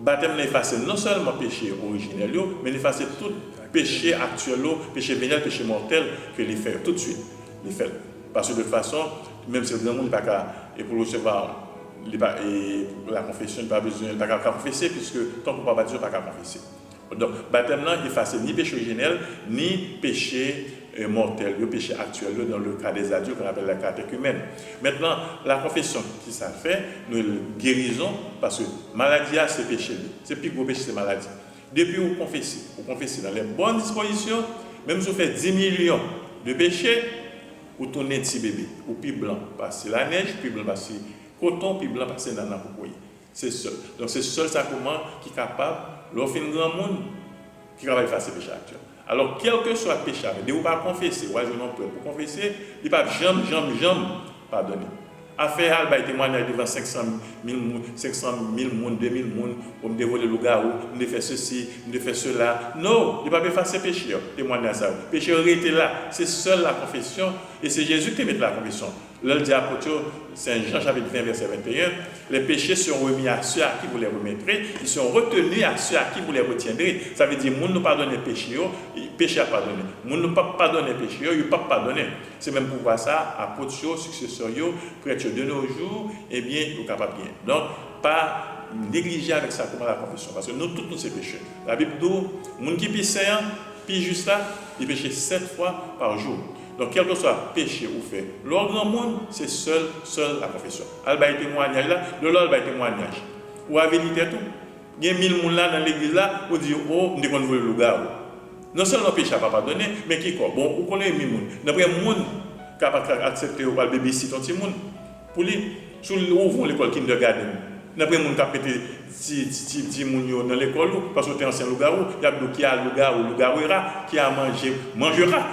Baptême efface non seulement péché originel, mais il efface tout péché actuel, péché véniel, péché mortel que les fait tout de suite. Les fait. Parce que de toute façon, même si le grand monde n'est pas qu'à, et pour recevoir la confession, il n'a pas besoin de confesser, puisque tant qu'on ne peut pas baptiser, il n'a pas qu'à confesser. Donc, baptême efface ni péché originel, ni péché mortel, le péché actuel dans le cas des adultes qu'on appelle la catéchumène. Maintenant, la confession qui ça fait, nous guérisons parce que maladie, c'est péché. C'est plus gros péché, c'est maladie. Depuis vous confessez dans les bonnes dispositions, même si vous faites 10 millions de péchés, vous tournez petit bébé, ou puis blanc, passer la neige, puis blanc, passer coton, puis blanc, passer dans la couille. C'est seul. Donc c'est seul sacrement qui est capable, l'offre un grand monde qui va faire ces péchés actuels. Alors, quel que soit le péché, de vous pas confesser, ou à non pour confesser, il ne va jamais pardonner. Affaire Alba témoignage devant 500 000 personnes, 2 000 personnes, pour me dévoiler le gars, on me fait ceci, on me fait cela. Non, il ne va pas faire ces péchés, témoigner ça. Le péché était là, c'est seule la confession, et c'est Jésus qui met la confession. Là, le dit à Saint Jean chapitre 20, verset 21, les péchés sont remis à ceux à qui vous les remettrez, ils sont retenus à ceux à qui vous les retiendrez. Ça veut dire, nous ne pardonnons pas les péchés, péché à pardonner. Nous ne pas pardonner les péchés, ils ne pas pardonner. C'est même pour voir ça, apôtres, successeurs, prêtres de nos jours, eh bien, ils sont capables bien. Donc, pas négliger avec ça comment la confession, parce que nous, tous nous, c'est péché. La Bible dit, les gens qui pissent, puis juste là, ils péchent 7 fois par jour. Donc, quel que soit péché ou fait, le grand monde, c'est seul la confession. Alba est témoignage là, de l'autre est témoignage. Ou à vérité tout. Il y a 1000 personnes là dans l'église là, où dit, oh, nous devons le lugar. Non seulement péché à pas pardonner, mais qui quoi? Bon, vous connaissez 1000 personnes. D'après les gens qui ont accepté ou pas le bébé si ton petit monde, pour lui, sous l'ouvre l'école kindergarten. D'après les gens qui ont pété ti moun yo dans l'école parce que tu es ancien loup-garou, il y a qui a loup-garou qui a mangera.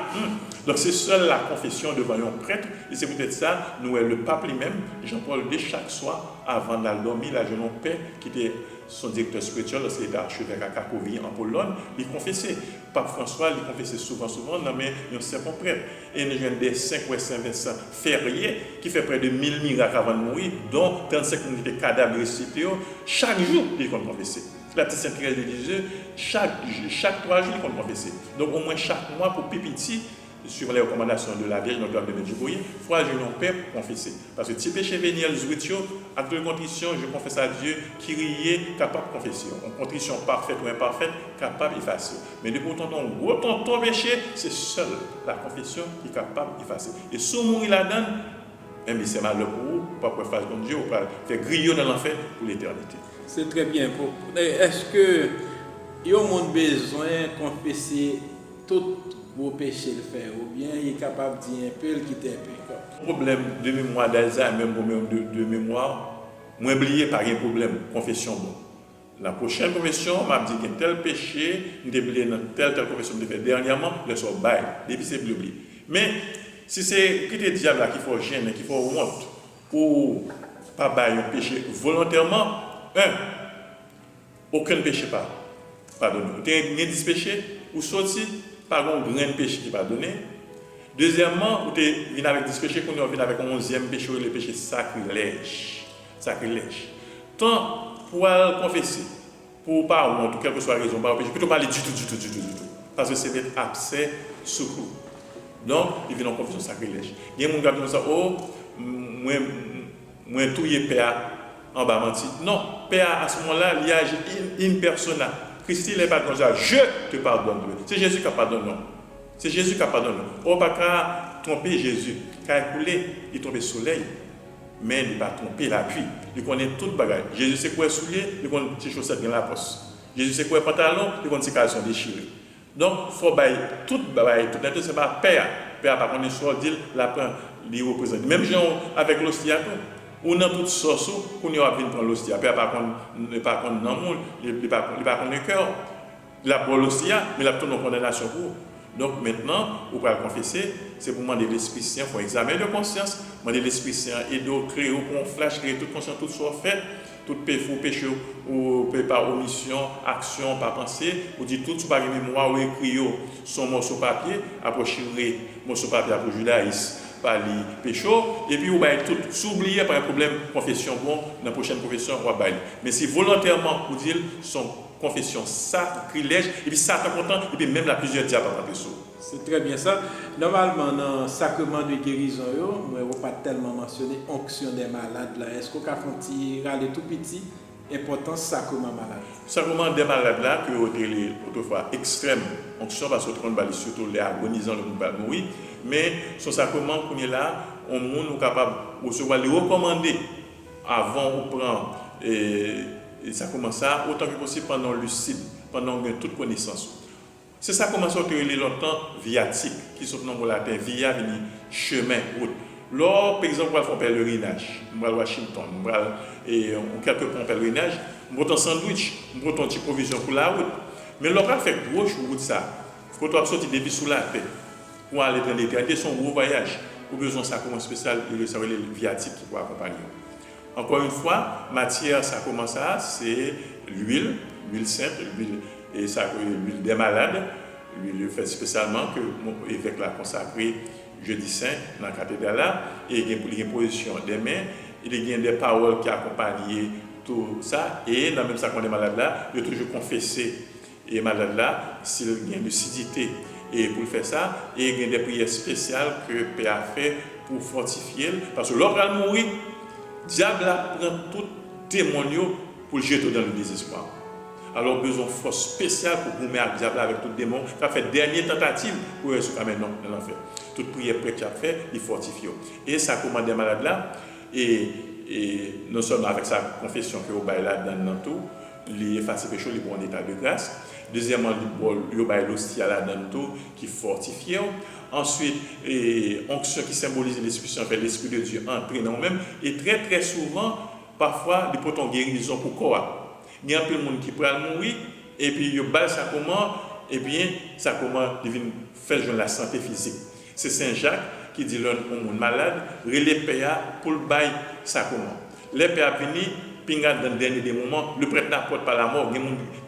Donc c'est seule la confession devant un prêtre, et c'est peut-être ça, nous le pape lui-même, Jean-Paul II, chaque soir, avant d'aller dormir, la jeune père, qui était son directeur spirituel, c'était archevêque à Cracovie en Pologne, il confessait. Pape François, il confessait souvent, mais il y a un second prêtre. Et nous avons des 5 ou Saint-Vincent Ferrier, qui fait près de 1000 miracles avant de mourir, dont 35 minutes de cadavres ressuscités, chaque jour, il confessait. La petite Sainte Thérèse de Lisieux, chaque 3 jours, il confessait. Donc au moins chaque mois, pour Pipiti, sur les recommandations de la Vierge, notre Dame de Medjugorje, il faut agir en paix pour confesser. Parce que si péché véniel, acte de contrition, je confesse à Dieu, qui riait, capable de confesser. En contrition parfaite ou imparfaite, capable d'effacer. Mais de pourtant, ton péché, c'est seul la confession qui est capable d'effacer. Et si on mourit là-dedans, c'est malheureux pour vous, pas pour faire comme Dieu, ou pas faire griller dans l'enfer pour l'éternité. C'est très bien. Est-ce que il y a besoin de confesser tout vos péchés le faire, ou bien il est capable de dire un peu, le quitter un peu? Problème de mémoire d'Alzheimer, même problème de mémoire, moi oublié par un problème, confession bon. La prochaine confession, m'a dit qu'il y a tel péché, je oublié dans telle confession que j'ai fait dernièrement, le soir bail, depuis c'est oublié. Mais si c'est quitter le diable là qu'il faut gêner, qu'il faut honte, ou pas bail un péché volontairement, aucun péché pas pardonné. Tu as 10 péchés, ou sorti par un grand péché qui va donner. Deuxièmement, vous venez avec 10 péchés, qu'on vient avec un 11e péché, le péché sacrilège. Sacrilège. Tant pour confesser, pour parler, en tout cas, quelle que soit la raison, pas péché, plutôt parler du tout. Parce que c'est d'être abcès, secours. Donc, il vient en confession sacrilège. Il y a des gens qui disent ça, moi, tout y est père en bas menti. Non, père à ce moment-là, il y a une persona. Christ n'est pas comme ça, je te pardonne. C'est Jésus qui a pardonné. C'est Jésus qui a pardonné. On ne peut pas tromper Jésus. Quand il coulé, il tombe le soleil. Mais il ne va pas tromper la pluie. Il connaît tout le bagage. Jésus sait quoi soulier, il connaît ses chaussettes dans la poche. Jésus sait quoi pantalon, il connaît ses caleçons déchirés. Donc, il faut bailler tout le bagage. Tout ce n'est pas père. Père, par contre, il sort, la prend, il représente. Même gens avec l'hostie. Ou dans toute sauce, qu'on y a venir prendre l'hostie. Père, par contre, il n'est pas contre le monde, il n'est pas contre le cœur. Il a pour l'hostie, mais il a toute une condamnation pour vous. Donc maintenant, vous pouvez le confesser, c'est pour demander l'Esprit Saint, il faut examiner de conscience, demander l'Esprit Saint et de créer, pour un flash, créer toute conscience, tout soit fait, tout péché, ou par omission, action, par pensée, ou dit tout par mémoire, ou écrit son morceau papier, approcher morceau papier pour judaïsme, par les péchés, et puis vous allez tout s'oublier par un problème confession, bon, dans la prochaine confession, on va bailler. Mais si volontairement, vous dites, son confession sacrilège, et puis Satan content, et puis même la plusieurs diables à la C'est très bien ça. Normalement, dans le sacrement de guérison, on ne va pas tellement mentionner onction des malades. Est-ce qu'on peut râler tout petit, importance sacrement malade? Sacrement des malades là, que autrefois extrême onction, parce que tout le surtout les agonisants, le monde va mourir, mais ce sacrement qu'on est là, on est capable de recevoir les recommander avant de prendre. Et ça commence à autant que possible pendant lucide, pendant toute connaissance. C'est ça commence à être longtemps viatique, qui sont dans le latin, via, chemin, route. Lors, par exemple, on va faire un pèlerinage, on va à Washington, on va quelque part en pèlerinage, on va un sandwich, on va une petite provision pour la route. Mais l'on va faire gros route ça. Il faut sortir des sous la paix pour aller dans l'éternité, c'est un gros voyage. Pour besoin de ça comme spécial, il y a le viatique qui va accompagner. Encore une fois, matière, ça commence à, c'est l'huile sainte, l'huile des malades, l'huile fait spécialement que l'évêque l'a consacré jeudi saint dans la cathédrale, et il y a une position des mains, il y a des paroles qui accompagnent tout ça, et dans même ça qu'on est malade là, il a toujours confessé et malade là, s'il y a une lucidité. Et pour faire ça, il y a des prières spéciales que le Père a fait pour fortifier, parce que l'homme va mourir. Diable prend tout démon pour le jeter dans le désespoir. Alors, besoin de force spéciale pour vous mettre diable avec tout démon qui a fait dernière tentative pour se faire maintenant dans l'enfer. Toute prière prête qu'il a fait, il fortifie. Et ça commande des malades là, et non seulement avec sa confession que vous avez là dans tout, il efface les péchés, il est en état de grâce. Deuxièmement, il y a l'hostie là dans tout qui fortifie. Ensuite, onction qui symbolise l'Esprit Saint, fait l'Esprit de Dieu entrer dans nous-mêmes. Et très très souvent, parfois, il peut en guérison pour quoi. Il y a un peu de monde qui peut mourir, et puis il y a ça comment, et bien ça comment devient faire jouer la santé physique. C'est Saint Jacques qui dit l'homme monde malade, relais PA pour le bail ça comment. Les PA venus, pinga dans le dernier des moments, le prêtre n'apporte pas la mort.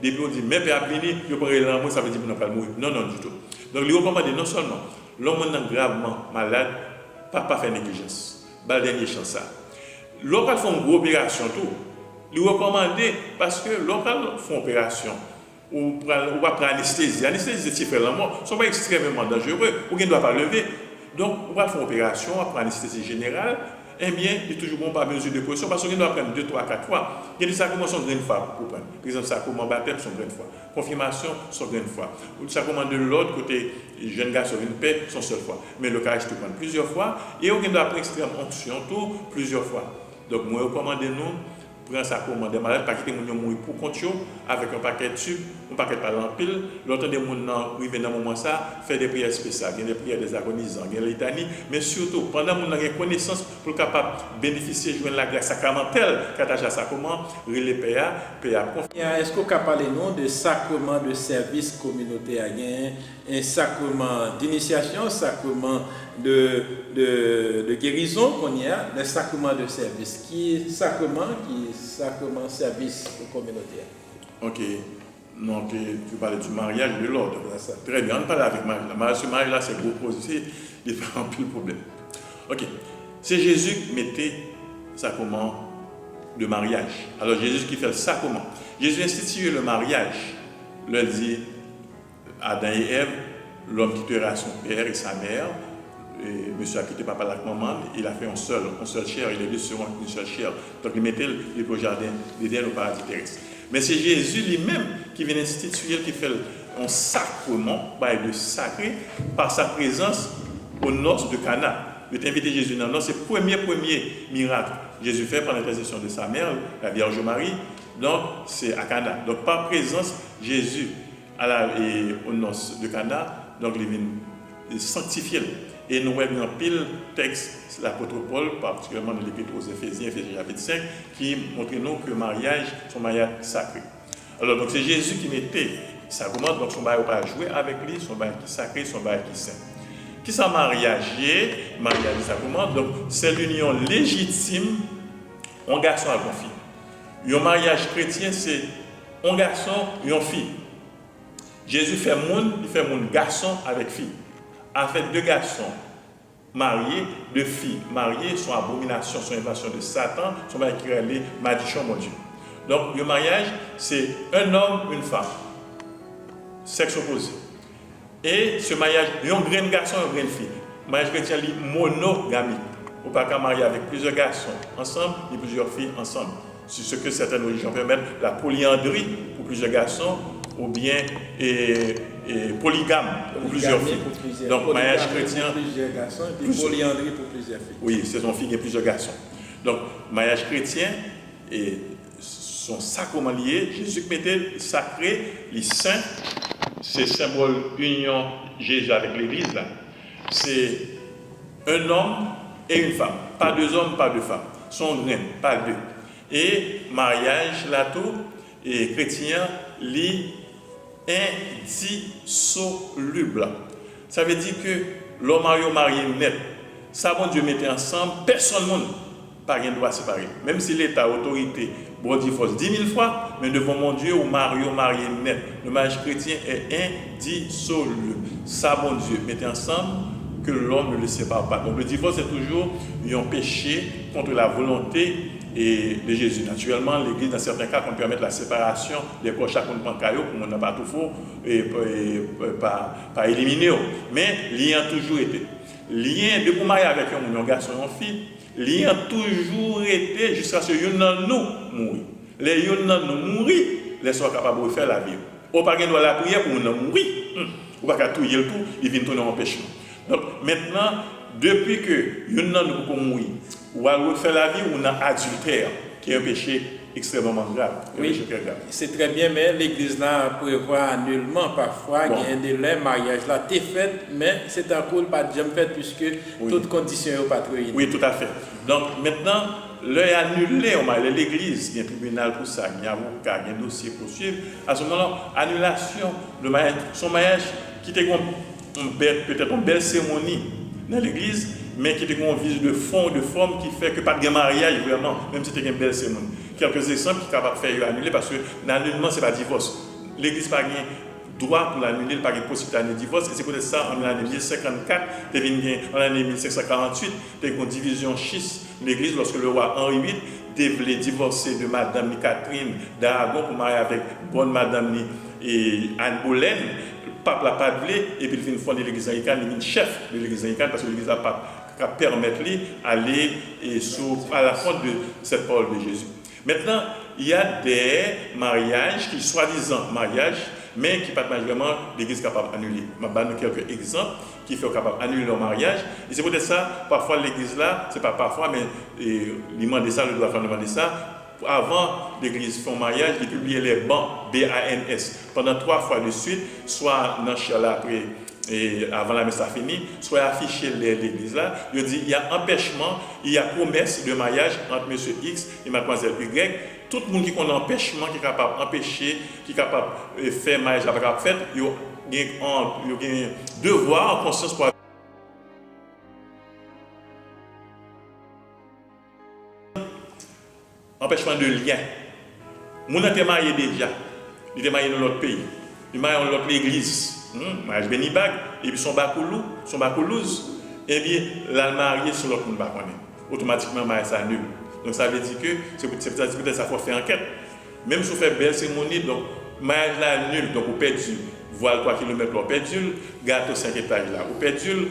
Depuis on dit mais PA venus, je pourrais l'amour, ça veut dire qu'on n'a pas mourir. Non, non du tout. Donc il recommande non seulement l'homme est gravement malade, pas faire négligence. Bal dernier chance ça. Lorsqu'on fait une grosse opération tout, il recommande parce que lorsqu'on fait une opération ou va prendre anesthésie, l'anesthésie c'est faire la mort, sont pas extrêmement dangereux, ou ne doit pas lever. Donc on va faire une opération, on va prendre anesthésie générale. Eh bien, il est toujours bon par mesure de précaution parce qu'on doit prendre 2, 3, 4 fois. Il y a des sacrements sont grande fois pour prendre. Par exemple, sacrement baptême sont grande fois. Confirmation sont grande fois. Ou le sacrement de l'autre côté, jeune garçon une paix sont seule fois. Mais le cas, je te prends plusieurs fois. Et on doit prendre extrême onction tout plusieurs fois. Donc, moi, je recommande nous prendre sacrement des malades, pas quitter mon mourir pour compte avec un paquet de tubes, un paquet de parents pile. L'autre des gens arrivent dans le moment ça, faire des prières spéciales, des prières des agonisants, des litanies, mais surtout pendant mon connaissance pour capable bénéficier de la grâce sacramentelle qu'attache à sacrement, relais PA. Est-ce qu'on peut parler de sacrement de service communautaire, un sacrement d'initiation, un sacrement de guérison qu'on y a, le sacrement de service, qui sacrement service communautaire. Ok. Donc, tu parlais du mariage de l'ordre. Très bien, on parle avec mariage. Ce mariage-là, c'est gros aussi, il fait un peu de problème. Ok. C'est Jésus qui mettait sacrement de mariage. Alors, Jésus qui fait le sacrement. Jésus institue le mariage. Il dit Adam et Ève, l'homme quittera son père et sa mère. Et monsieur a quitté papa avec maman, il a fait un seul chair, il est deux sur une seule chair. Donc il mettait le jardin d'Éden au paradis terrestre. Mais c'est Jésus lui-même qui vient instituer, qui fait un sacrement, de sacré, par sa présence aux noces de Cana. Il invité Jésus dans c'est le premier miracle Jésus fait par l'intercession de sa mère, la Vierge Marie. Donc c'est à Cana. Donc par présence, Jésus aux noces de Cana, donc il vient sanctifier. Et nous avons un pile texte, l'apôtre Paul, particulièrement dans l'Épître aux Éphésiens, chapitre 5, qui montre nous que le mariage, son mariage sacré. Alors, donc c'est Jésus qui mettait sacrement, donc son mariage va jouer avec lui, son mariage qui est sacré, son mariage qui est saint. Qui est mariage? Mariage sacrement, donc c'est l'union légitime en garçon avec une fille. Un mariage chrétien, c'est un garçon et une fille. Jésus fait monde garçon avec fille. Avec deux garçons mariés, deux filles mariées, sont abomination, sont invention de Satan, sont qui les malédiction, mon Dieu. Donc, le mariage, c'est un homme, une femme, sexe opposé. Et ce mariage, il y a un grand garçon et une grande fille. Le mariage chrétien est monogamique. On ne peut pas marier avec plusieurs garçons ensemble et plusieurs filles ensemble. C'est ce que certaines religions permettent, la polyandrie pour plusieurs garçons ou bien polygame pour plusieurs filles. Donc, mariage chrétien. Pour plusieurs garçons et puis polyandrie pour plusieurs filles. Oui, c'est son fille et plusieurs garçons. Donc, mariage chrétien et son sacrement lié, Jésus mettait sacré, les saints, c'est symbole d'union Jésus avec l'Église là. C'est un homme et une femme. Pas deux hommes, pas deux femmes. Son grain, pas deux. Et mariage là tout, et chrétien, indissoluble. Ça veut dire que l'homme marié net, ça bon Dieu mettait ensemble, personne ne pas rien doit séparer. Même si l'État, autorité, bon divorce 10 000 fois, mais devant mon Dieu, au marié net, le mariage chrétien est indissoluble. Ça bon Dieu mettait ensemble que l'homme ne le sépare pas. Donc le divorce est toujours un péché contre la volonté et de Jésus. Naturellement, l'Église, dans certains cas, qu'on permet la séparation des corps, chacun de pancaillot, pour n'a pas tout faux, et pas éliminer. Mais l'y a toujours été. Lien de pour marier avec un garçon et une fille, l'y a toujours été jusqu'à ce que nous mourir. Les nous mourir, les soient capables de faire la vie. Ou pas qu'on doit la prière pour nous mourir. Ou pas qu'à tout le tout, il vient tourner en péché. Donc maintenant, depuis que nous pouvons mourir, ou à faire la vie, on a adultère, qui est un péché extrêmement grave. Oui, c'est très bien, mais l'Église là prévoit nullement parfois qu'il y a un délai, mariage là, t'es fait, mais c'est un coup pas de jamais fait puisque toutes conditions sont pas réunies. Oui, tout à fait. Donc maintenant, l'œil annulé, l'église, il y a un tribunal pour ça, il y a un avocat, il y a un dossier pour suivre. À ce moment-là, annulation de mariage, son mariage qui était peut-être une belle cérémonie dans l'église, mais qui était un vise de fond, de forme qui fait que pas de mariage vraiment, même si c'était une belle cérémonie. Quelques exemples qui sont capables de faire annuler parce que l'annulement, ce n'est pas divorce. L'église n'a pas droit pour l'annuler, pas de possibilité de divorce. Et c'est peut-être ça, en l'année 1054, en l'année 1548, il y a une division schiste de l'église lorsque le roi Henri VIII voulait divorcer de Madame Catherine d'Aragon pour marier avec bonne Madame et Anne Boleyn. Le pape l'a pas voulu, et puis il vient fonder l'église anglicane, il est chef de l'église anglicane parce que l'église n'a pas permettre lui d'aller à la fonte de cette parole de Jésus. Maintenant, il y a des mariages qui soi-disant mariages, mais qui pas vraiment l'église capable d'annuler. Je vais donner quelques exemples qui font capable d'annuler leur mariage. Et c'est peut-être ça, parfois l'église là, c'est pas parfois, mais il demande ça, le doit faire demander ça. Avant l'église fait un mariage, il publiait les bans, B-A-N-S, pendant 3 fois de suite, soit dans le après. Et avant la messe a fini, soit affiché l'église là, il dit il y a empêchement, il y a promesse de mariage entre monsieur X et mademoiselle Y. Tout le monde qui a un empêchement, qui est capable d'empêcher, qui est capable de faire mariage avec la fête, il y a un devoir en conscience pour empêchement de lien. Mon était marié déjà, il était marié dans l'autre pays, il est marié dans l'autre église. Mariage Benibag, et puis son Bakoulouz, et bien, la mariée sur l'autre monde, automatiquement, mariage ça nul. Donc ça veut dire que c'est peut-être ça faut faire enquête. Même si on fait belle cérémonie, donc mariage là nul, donc on perdu, voile 3 km, on perdu, gâteau 5 étages là, on perdu,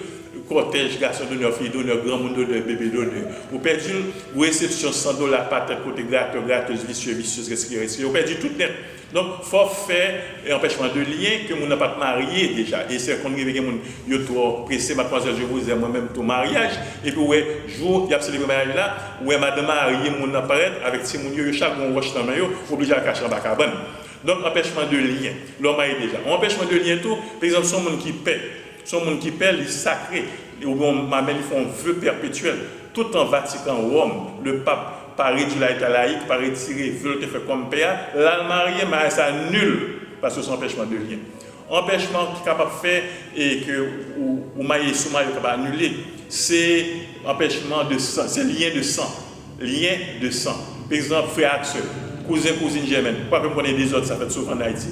cortège, garçon d'honneur, fille d'honneur, grand monde d'honneur, bébé d'honneur, on perdu, réception $100 par tête, côté gratteuse, vicieuse, on perdu tout net. Donc, il faut faire un empêchement de lien que nous n'avons pas marié déjà. Et c'est quand nous avons trop pressé, mademoiselle, je vous aime moi-même ton mariage. Et puis, ouais, jour, il y a célébré le mariage là, où madame mariée, mon apparaît avec ces mounions, chaque mois, roche dans le maillot, obligé à cacher dans la cabane. Donc, empêchement de lien. L'homme marié déjà. Empêchement de lien, tout, par exemple, son monde qui paie. Son monde qui paie, il est sacré. Et où ma mère, ils font un vœu perpétuel. Tout en Vatican, Rome, le pape. Paris du laïc laïque, par retirer, veut te faire comme père, la mariée, mais ça nul, parce que c'est un empêchement de lien. Empêchement qui est capable de faire et que, ou marié sous marié capable d'annuler, c'est empêchement de sang, c'est lien de sang. Lien de sang. Par exemple, frère et soeur, cousin, cousine germaine, pas que vous connaissez des autres, ça fait souvent en Haïti.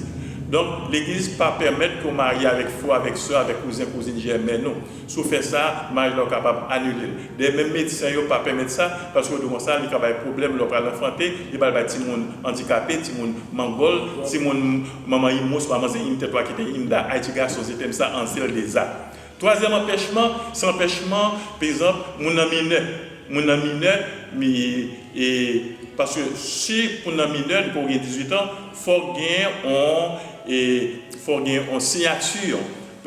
Donc, l'Église ne peut pas permettre qu'on marie avec frère, avec soeur, avec cousin, cousine germaine. Non. Si on fait ça, le mariage est capable d'annuler. Les mêmes médecins ne peuvent pas permettre ça parce que devant ça, il y a des problèmes, ils peuvent l'enfanter, il y a des gens handicapés, des gens mongol, des gens maman imousse, maman zéhimte, toi qui es imda, haïti garçon, c'était ça en ciel des arts. Troisième empêchement, c'est l'empêchement, par exemple, mon ami mineur, mais parce que si pour un mineur, pour 18 ans, il faut gagner une signature,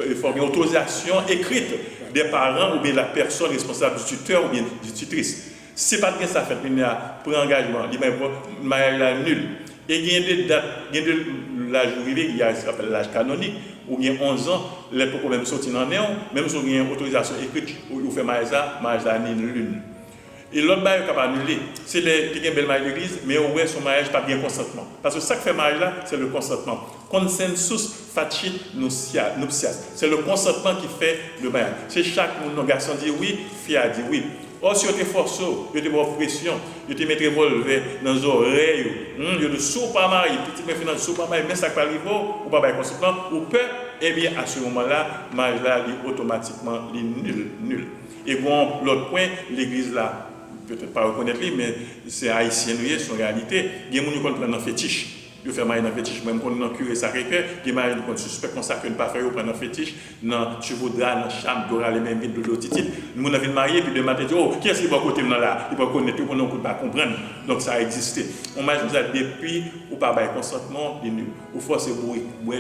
il faut gagner une autorisation écrite des parents ou bien la personne responsable du tuteur ou bien du tutrice. Si pas de ça fait, il y a pour engagement, il y a nul. Et il y a des dates, il y a de l'âge arrivé, il y a ce qu'on appelle l'âge canonique, où il y a 11 ans, les problèmes sortent dans néon, même si il y a une autorisation écrite, où il fait mariage nul. Et l'autre mariage est capable d'annuler. C'est un bel mariage d'église, mais au moins son mariage pas bien consentement. Parce que ça qui fait mariage là, c'est le consentement. Consensus facit nuptias. C'est le consentement qui fait le mariage. C'est chaque garçon dit oui, fille a dit oui. Or, si vous êtes forcé, vous êtes en pression, vous êtes mettre revolver dans les oreilles, vous êtes sous pas marié, petit mais finalement sous pas marié, mais ça pas arriver, ou pas bien consentement, ou peut, eh bien à ce moment-là, le mariage là est automatiquement nul. Et bon, l'autre point, l'église là, peut-être pas reconnaître lui, mais c'est haïtien, c'est une réalité. Il y a des gens qui prennent un fétiche. Ils font marier dans le fétiche, même quand on a curé Sacré-Cœur, il y a des gens qui suspectent comme ça qu'ils ne pas faire, ils prennent un fétiche, dans chevaudrats, dans chambre, d'oral, les mêmes vides de l'otitite. Nous avons marié, puis demain, ils disent, oh, qui est-ce qui va côté là? Il va connaître, on ne peut pas comprendre. Donc ça a existé. On m'a dit, depuis, ou pas de consentement, ou force boire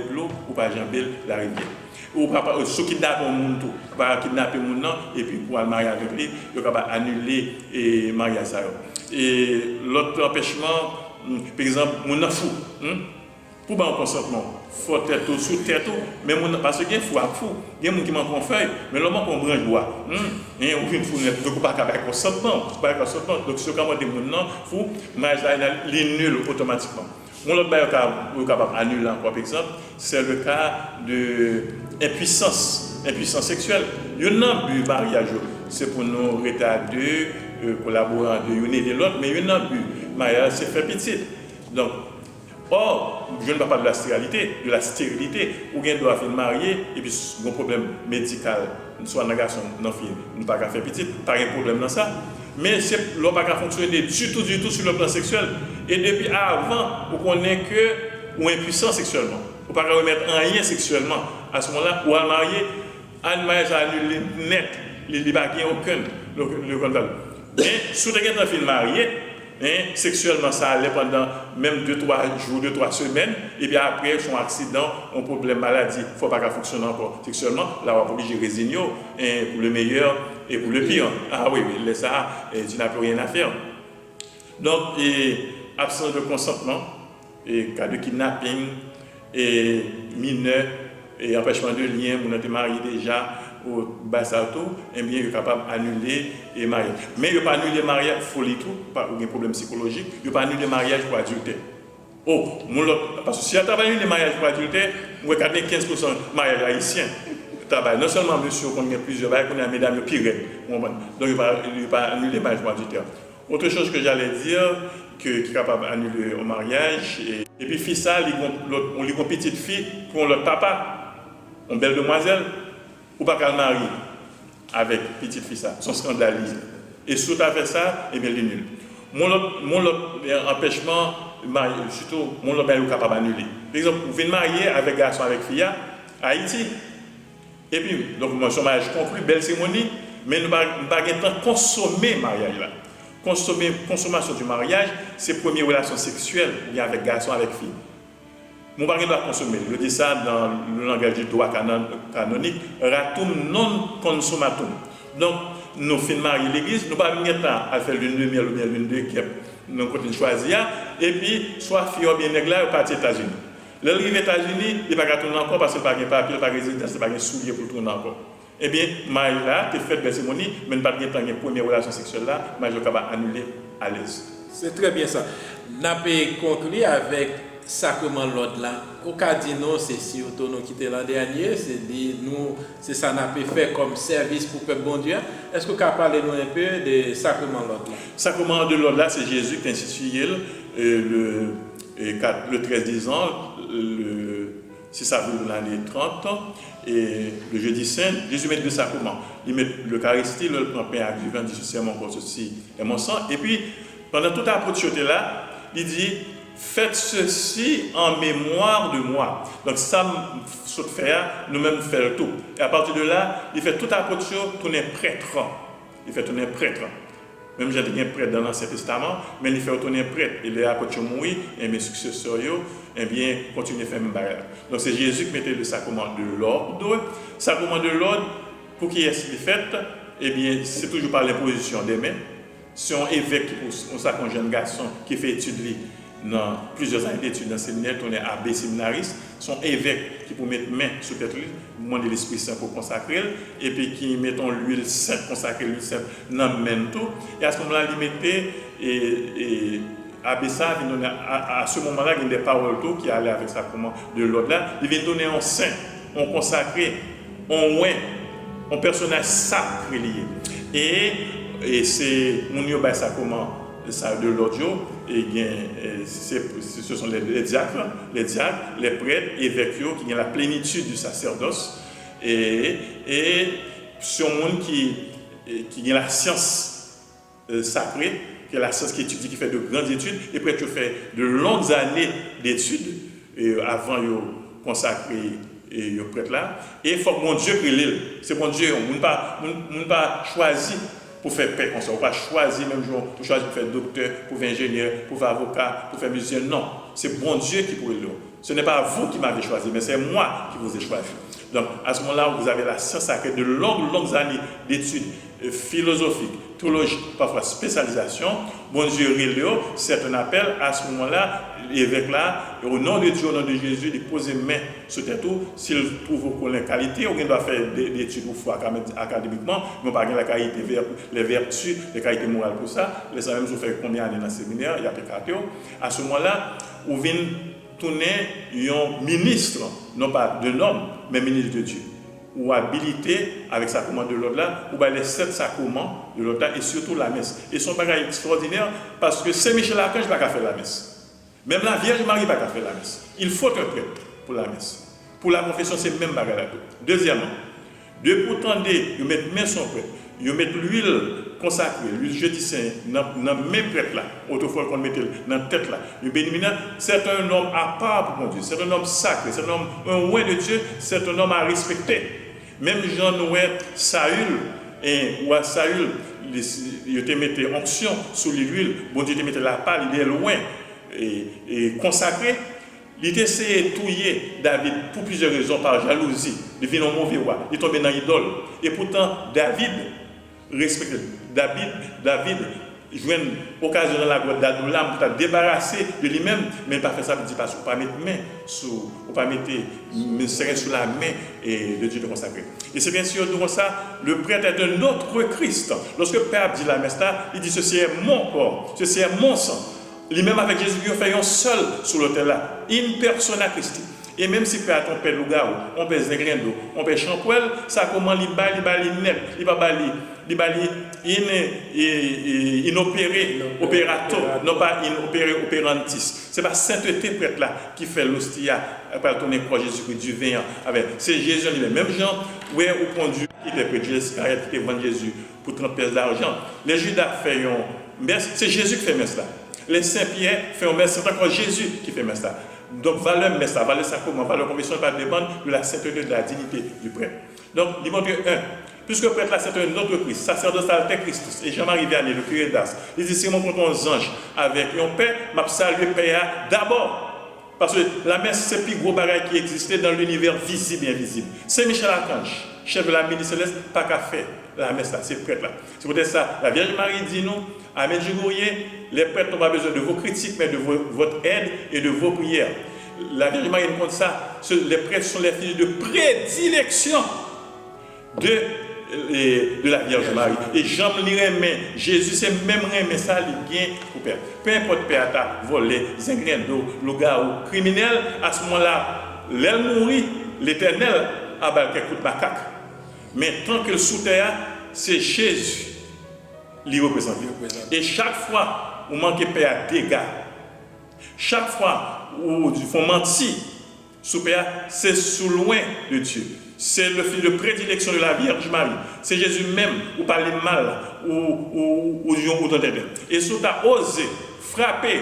de l'eau, ou pas jamber la rivière. Ou pas ceux qui kidnappent un monde tout, pas kidnapper mon nom et puis pour aller marier avec lui, il va annuler et mariage ça. Et l'autre empêchement, par exemple, mon fou, Pour un consentement, il faut tête sous tête, mais parce qu'il y a fou à fou, il y a des gens qui manquent en feuille, mais l'homme qu'on branche bois. Et on vient fou net, donc pas avec consentement, donc ce qu'on des gens fou, mais il est nul automatiquement. Mon autre bail capable d'annuler encore par exemple, c'est le cas de impuissance sexuelle. Il y a un but mariage, c'est pour nous rester à deux, collaborer de l'une et de l'autre, mais il y a un but mariage, c'est faire petit. Donc or, je ne parle pas de la stérilité, ou bien doit faire marier et puis un problème médical, soit dans garçon, dans fille, ne pas faire petit, pas un problème dans ça. Mais c'est l'homme pas fonctionner du tout sur le plan sexuel. Et depuis avant, on connaît que ou impuissant sexuellement, on pas remettre rien sexuellement. À ce moment-là, ou à marier, un mariage annulé net, il n'y a aucun le contact. Mais si tu es film marié, sexuellement, ça allait pendant même 2-3 jours, 2-3 semaines, et puis après, son accident, un problème maladie, il ne faut pas qu'elle fonctionne encore sexuellement. Là, on va obligé de résigner pour le meilleur et pour le pire. Ah oui, ça, tu n'as plus rien à faire. Donc, absence de consentement, et cas de kidnapping, et mineur, et empêchement de lien, on a été marié déjà, au Bassato, eh bien, il est capable d'annuler les mariages. Mais il ne peut pas annuler le mariage folie tout, pas un problème psychologique, il ne peut pas annuler le mariage pour adultère. Oh, parce que si tu as annulé le mariage pour adultère, on va garder 15% de mariage haïtien. Non seulement monsieur, on a plusieurs mariages, on a mesdames pire. Donc il ne peut pas annuler le mariage pour adultère. Autre chose que j'allais dire, qui est capable d'annuler le mariage, et puis fille ça, on lui une petite fille pour l'autre papa, une belle demoiselle. Ou pas qu'elle marie avec petite fille ça, son scandalisme. Et si tu as fait ça, eh bien, il est nul. Mon autre empêchement, surtout, mon autre est capable d'annuler. Par exemple, vous venez marier avec garçon, avec fille à Haïti. Et puis, donc, son mariage conclu, belle cérémonie, mais nous n'avons pas le temps de consommer le mariage là. Consommation du mariage, c'est la première relation sexuelle, bien avec garçon, avec fille. Mon mari doit consommer. Je dis ça dans le langage du droit canonique, ratum non consummatum. Donc, nous finissons marier l'église, nous ne pouvons pas à faire l'une de miel ou bien l'une de kep. Nous continuons de choisir, et puis, soit fille ou bien nègre là, ou partir aux États-Unis. L'arrivée aux États-Unis, il ne va pas tourner encore parce qu'il n'y a pas de papier, il n'y a pas de résidence, il n'y a pas de soulier pour tourner encore. Eh bien, mariage là, tu fais de la cérémonie, mais pas de temps de première relation sexuelle là, mariage est capable d'annuler à l'aise. C'est très bien ça. Nous avons conclu avec sacrement l'ordre là. Au cas de nous, c'est si nous quitté l'an dernier, c'est dit nous, c'est ça n'a pas fait comme service pour le peuple bon Dieu. Est-ce que vous pouvez parler nous un peu de sacrement l'ordre là? Sacrement de l'ordre là, c'est Jésus qui a institué le 13 ans, le 6 avril de l'année 30, et le jeudi saint, Jésus met deux sacrements. Il met l'Eucharistie, le pain à vivant, dit ceci est mon corps, ceci est mon sang. Et puis, pendant toute la prochaine là, il dit faites ceci en mémoire de moi. Donc, ça, ce faire, nous-mêmes faire tout. Et à partir de là, il fait toute la prochaine tourner prêtre. Il fait tourner prêtre. Même j'ai dit un prêtre dans l'Ancien Testament, mais il fait tourner prêtre. Il est à côté de moi, et mes successeurs, eh bien, continuez à faire même bagarre. Donc, c'est Jésus qui mettait le sacrement de l'ordre. Sacrement de l'ordre, pour qui est-ce qu'il fait? Eh bien, c'est toujours par l'imposition des mains. Si on évêque, un jeune garçon qui fait études dans plusieurs années d'études dans le séminaire, on est abbé séminariste, son évêque qui peut mettre main sur tête, demander l'Esprit Saint pour consacrer, et puis qui met l'huile sainte, consacrer l'huile sainte dans le même tout. Et à ce moment-là, il mettait et abbé ça, à ce moment-là, il y a des paroles qui allaient avec ça, comment de l'ordre là, il vient donner un saint, un consacré, un oint, un personnage sacré lié. Et c'est mon ça comment ça de l'autre et bien ce sont les diacres, les prêtres, évêques qui ont la plénitude du sacerdoce et c'est un monde qui a la science sacrée, qui a la science qui étudie, qui fait de grandes études et puis qui fait de longues années d'études avant de consacrer et le prêtre là et il faut que mon Dieu l'île, c'est mon Dieu, on ne pas choisir pour faire paix comme ça. On ne va pas choisir même jour, pour choisir pour faire docteur, pour faire ingénieur, pour faire avocat, pour faire musicien. Non, c'est bon Dieu qui pourrait le. Ce n'est pas vous qui m'avez choisi, mais c'est moi qui vous ai choisi. Donc, à ce moment-là, vous avez la science sacrée de longues années d'études philosophiques, théologie, parfois spécialisation, bon Dieu relève, c'est un appel à ce moment-là, l'évêque là, au nom de Dieu, au nom de Jésus, de poser main sur tête tout, s'il trouve qu'on a une qualité, on doit faire des études pour foi académiquement, mais on pas la qualité, les vertus, les qualités morales pour ça, les gens même ont fait combien d'années dans le séminaire, il y a des à ce moment-là, on vient tourner un ministre, non pas de l'homme, mais ministre de Dieu. Ou habilité avec sa commande de l'autre là, ou les 7 sacrements de l'autre là, et surtout la messe. Et son bagage extraordinaire parce que Saint-Michel-Archange ne va pas faire la messe. Même la Vierge Marie ne va pas faire la messe. Il faut un prêtre pour la messe. Pour la confession, c'est le même bagage là. Deuxièmement, de pourtant, ils mettent main son prêtre, ils mettent l'huile consacrée, l'huile jeudi saint, dans le même prêtre là, autrefois qu'on mettait dans la tête là. C'est un homme à part pour mon Dieu, c'est un homme sacré, c'est un homme, un roi de Dieu, c'est un homme à respecter. Même Jean-Noël, Saül, ou à Saül, il te mettait onction sur l'huile, bon Dieu te mettait la palle, il est loin et consacré. Il essayait de touiller David pour plusieurs raisons, par jalousie, il devient un mauvais roi, il tombait dans l'idole. Et pourtant, David respectait. David jouait une occasion dans la grotte d'Adoulam pour débarrasser de lui-même, mais il n'a pas fait ça, il dit parce qu'on ne peut pas mettre main sur, on pas mettre sur la main et de Dieu de consacré. Et c'est bien sûr comme ça, le prêtre est un autre Christ. Lorsque le Père dit la messe là, il dit ceci est mon corps, ceci est mon sang. Lui-même avec Jésus, il fait un seul sur l'autel là, in persona Christi. Et même si Père on perd Lougaou, on perd Zégrendo, on perd Champouel, ça comment il net, il va bali, inopéré, opérato, non pas inopéré, opérantis. C'est pas sainteté prêtre là qui fait l'hostia après tourner pour Jésus-Christ du vin avec. C'est Jésus lui-même. Même Jean, ouais, au conduit, qui était prêtre Jésus, qui vend Jésus pour 30 pièces d'argent. Les Judas fait un messe, c'est Jésus qui fait messe là. Les Saint-Pierre font un messe, c'est encore Jésus qui fait messe là. Donc, valeur messe, valeur sacrement, valeur confession va dépendre de la sainteté, de la dignité du prêtre. Donc, il montre un. Puisque le prêtre là, c'est un autre Christ, sacerdoce alter Christus. Et Jean-Marie Vianney, le curé d'Ars, il dit si on rencontre un ange avec un père, m'a salué père d'abord. Parce que la messe, c'est le plus gros bagage qui existait dans l'univers visible et invisible. C'est Michel-Archange, chef de la ministre céleste, pas qu'à faire la messe là, c'est le prêtre là. C'est peut-être ça. La Vierge Marie dit nous, Amen Gigourier, les prêtres n'ont pas besoin de vos critiques, mais de votre aide et de vos prières. La Vierge Marie nous compte ça. Les prêtres sont les filles de prédilection de la Vierge Marie. Et Jean mais Jésus, c'est même mais ça, il vient pour Père. Peu importe Père t'a volé, Zengrindo, le gars ou criminel, à ce moment-là, l'aile mourit, l'Éternel a quelques coups de macaque. Mais tant que le sous-terre, c'est Jésus qui représente. Et chaque fois où manque Père dégâts, chaque fois où ils font mentir, sous Père, c'est sous loin de Dieu. C'est le fils de prédilection de la Vierge Marie. C'est Jésus même, ou parler mal, ou t'entendre. Et si tu as osé frapper,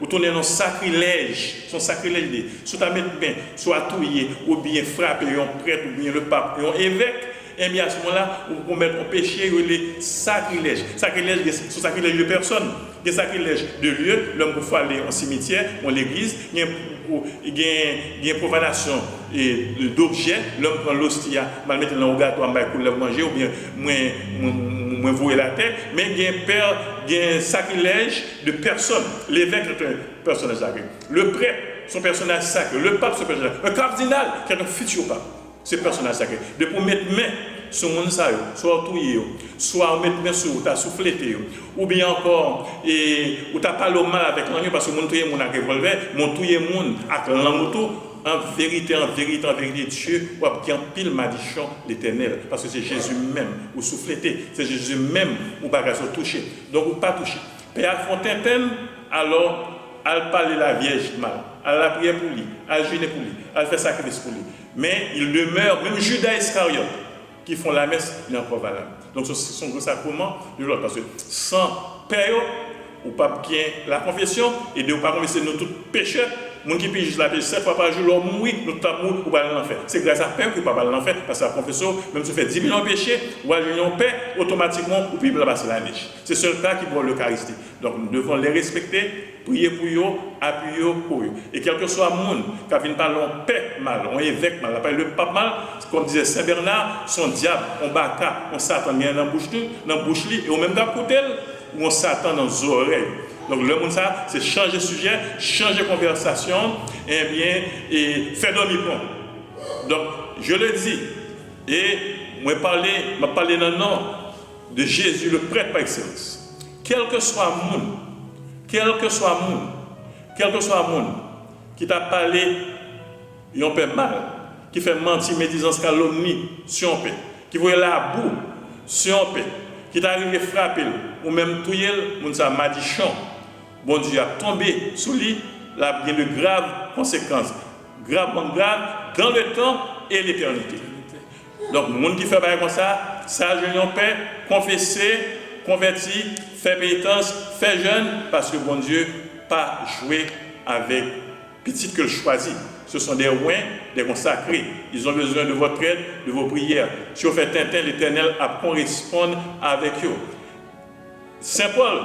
ou tourner dans sacrilège, son sacrilège, si tu as mis bien, soit touillé, ou bien frapper un prêtre, ou bien le pape, ou un évêque, et bien à ce moment-là, on peut mettre en péché les sacrilèges. Sacrilège, c'est sacrilège de personnes. Des sacrilèges de lieux, l'homme peut aller en cimetière, en l'église, il y a une profanation d'objets, l'homme prend l'hostia, mal mettre dans le gâteau, en bas, pour le manger, ou bien moins vouer la tête, mais il y a un sacrilège de personnes. L'évêque est un personnage sacré. Le prêtre, son personnage sacré. Le pape, son personnage sacré. Un cardinal, qui est un futur pape. C'est personnage sacré. De pour mettre main sur mon sayo, soit touyer, soit mettre main sur ta soufflé, ou bien encore, ou t'as pas le mal avec l'anneau parce que mon touyer mon a revolver, mon touyer mon avec l'anneau, en vérité, Dieu, ou bien pile malédiction l'Éternel, parce que c'est Jésus même, ou soufflété, c'est Jésus même, ou pas toucher. Donc, ou pas toucher. Père Fontaine, alors, elle parle la Vierge mal, elle la prière pour lui, elle jeûne pour lui, elle fait sacrifice pour lui. Mais il demeure, même Judas Iscariote, qui font la messe, il n'est pas valable. Donc ce sont des sacrements de l'autre. Parce que sans Père, ou pas qui la confession, et de pas confesser nous tous pécheurs. Moun qui pige la pêche 7 fois par jour, l'homme mourit, nous t'as mourir ou pas l'enfer. C'est grâce à paix que pas pas l'enfer, parce que la confession, même si tu fais 10 millions de péchés, ou à l'union paix, automatiquement, ou puis passer la neige. C'est ce cas qui pour l'Eucharistie. Donc nous devons les respecter, prier pour eux, appuyer pour eux. Et quel que soit le monde, qui vient parler en paix mal, on évêque mal, on le pape mal, comme disait Saint Bernard, son diable, on baka, on Satan vient dans la bouche, et au même temps, côté, ou on Satan dans les oreilles. Donc le monde ça, c'est changer de sujet, changer de conversation, et faire dormir bon. Donc je le dis, et moi parler dans le nom de Jésus, le prêtre par excellence. Quel que soit le monde qui t'a parlé, il en fait mal, qui fait mentir, médisance, calomnie, sur un paix, qui voit la boue, sur un paix, qui t'arrive à frapper, ou même touyer, moun sa madichon, bon Dieu a tombé sous lui, là, il y a de graves conséquences, gravement graves, dans le temps et l'éternité. Donc, le monde qui fait comme ça, je en paix, confesser, convertir, faire pénitence, faire jeûne, parce que bon Dieu pas joué avec petit que le choisit. Ce sont des rois, des consacrés. Ils ont besoin de votre aide, de vos prières. Si vous faites Tintin, l'Éternel a correspondre avec eux. Saint Paul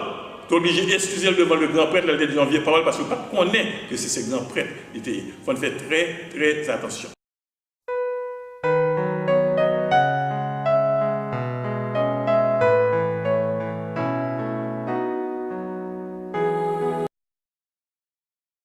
est obligé d'excuser devant le grand prêtre, le dit en vieille parole, parce que pas connaît que c'est ce grand prêtre. Il faut faire très, très attention.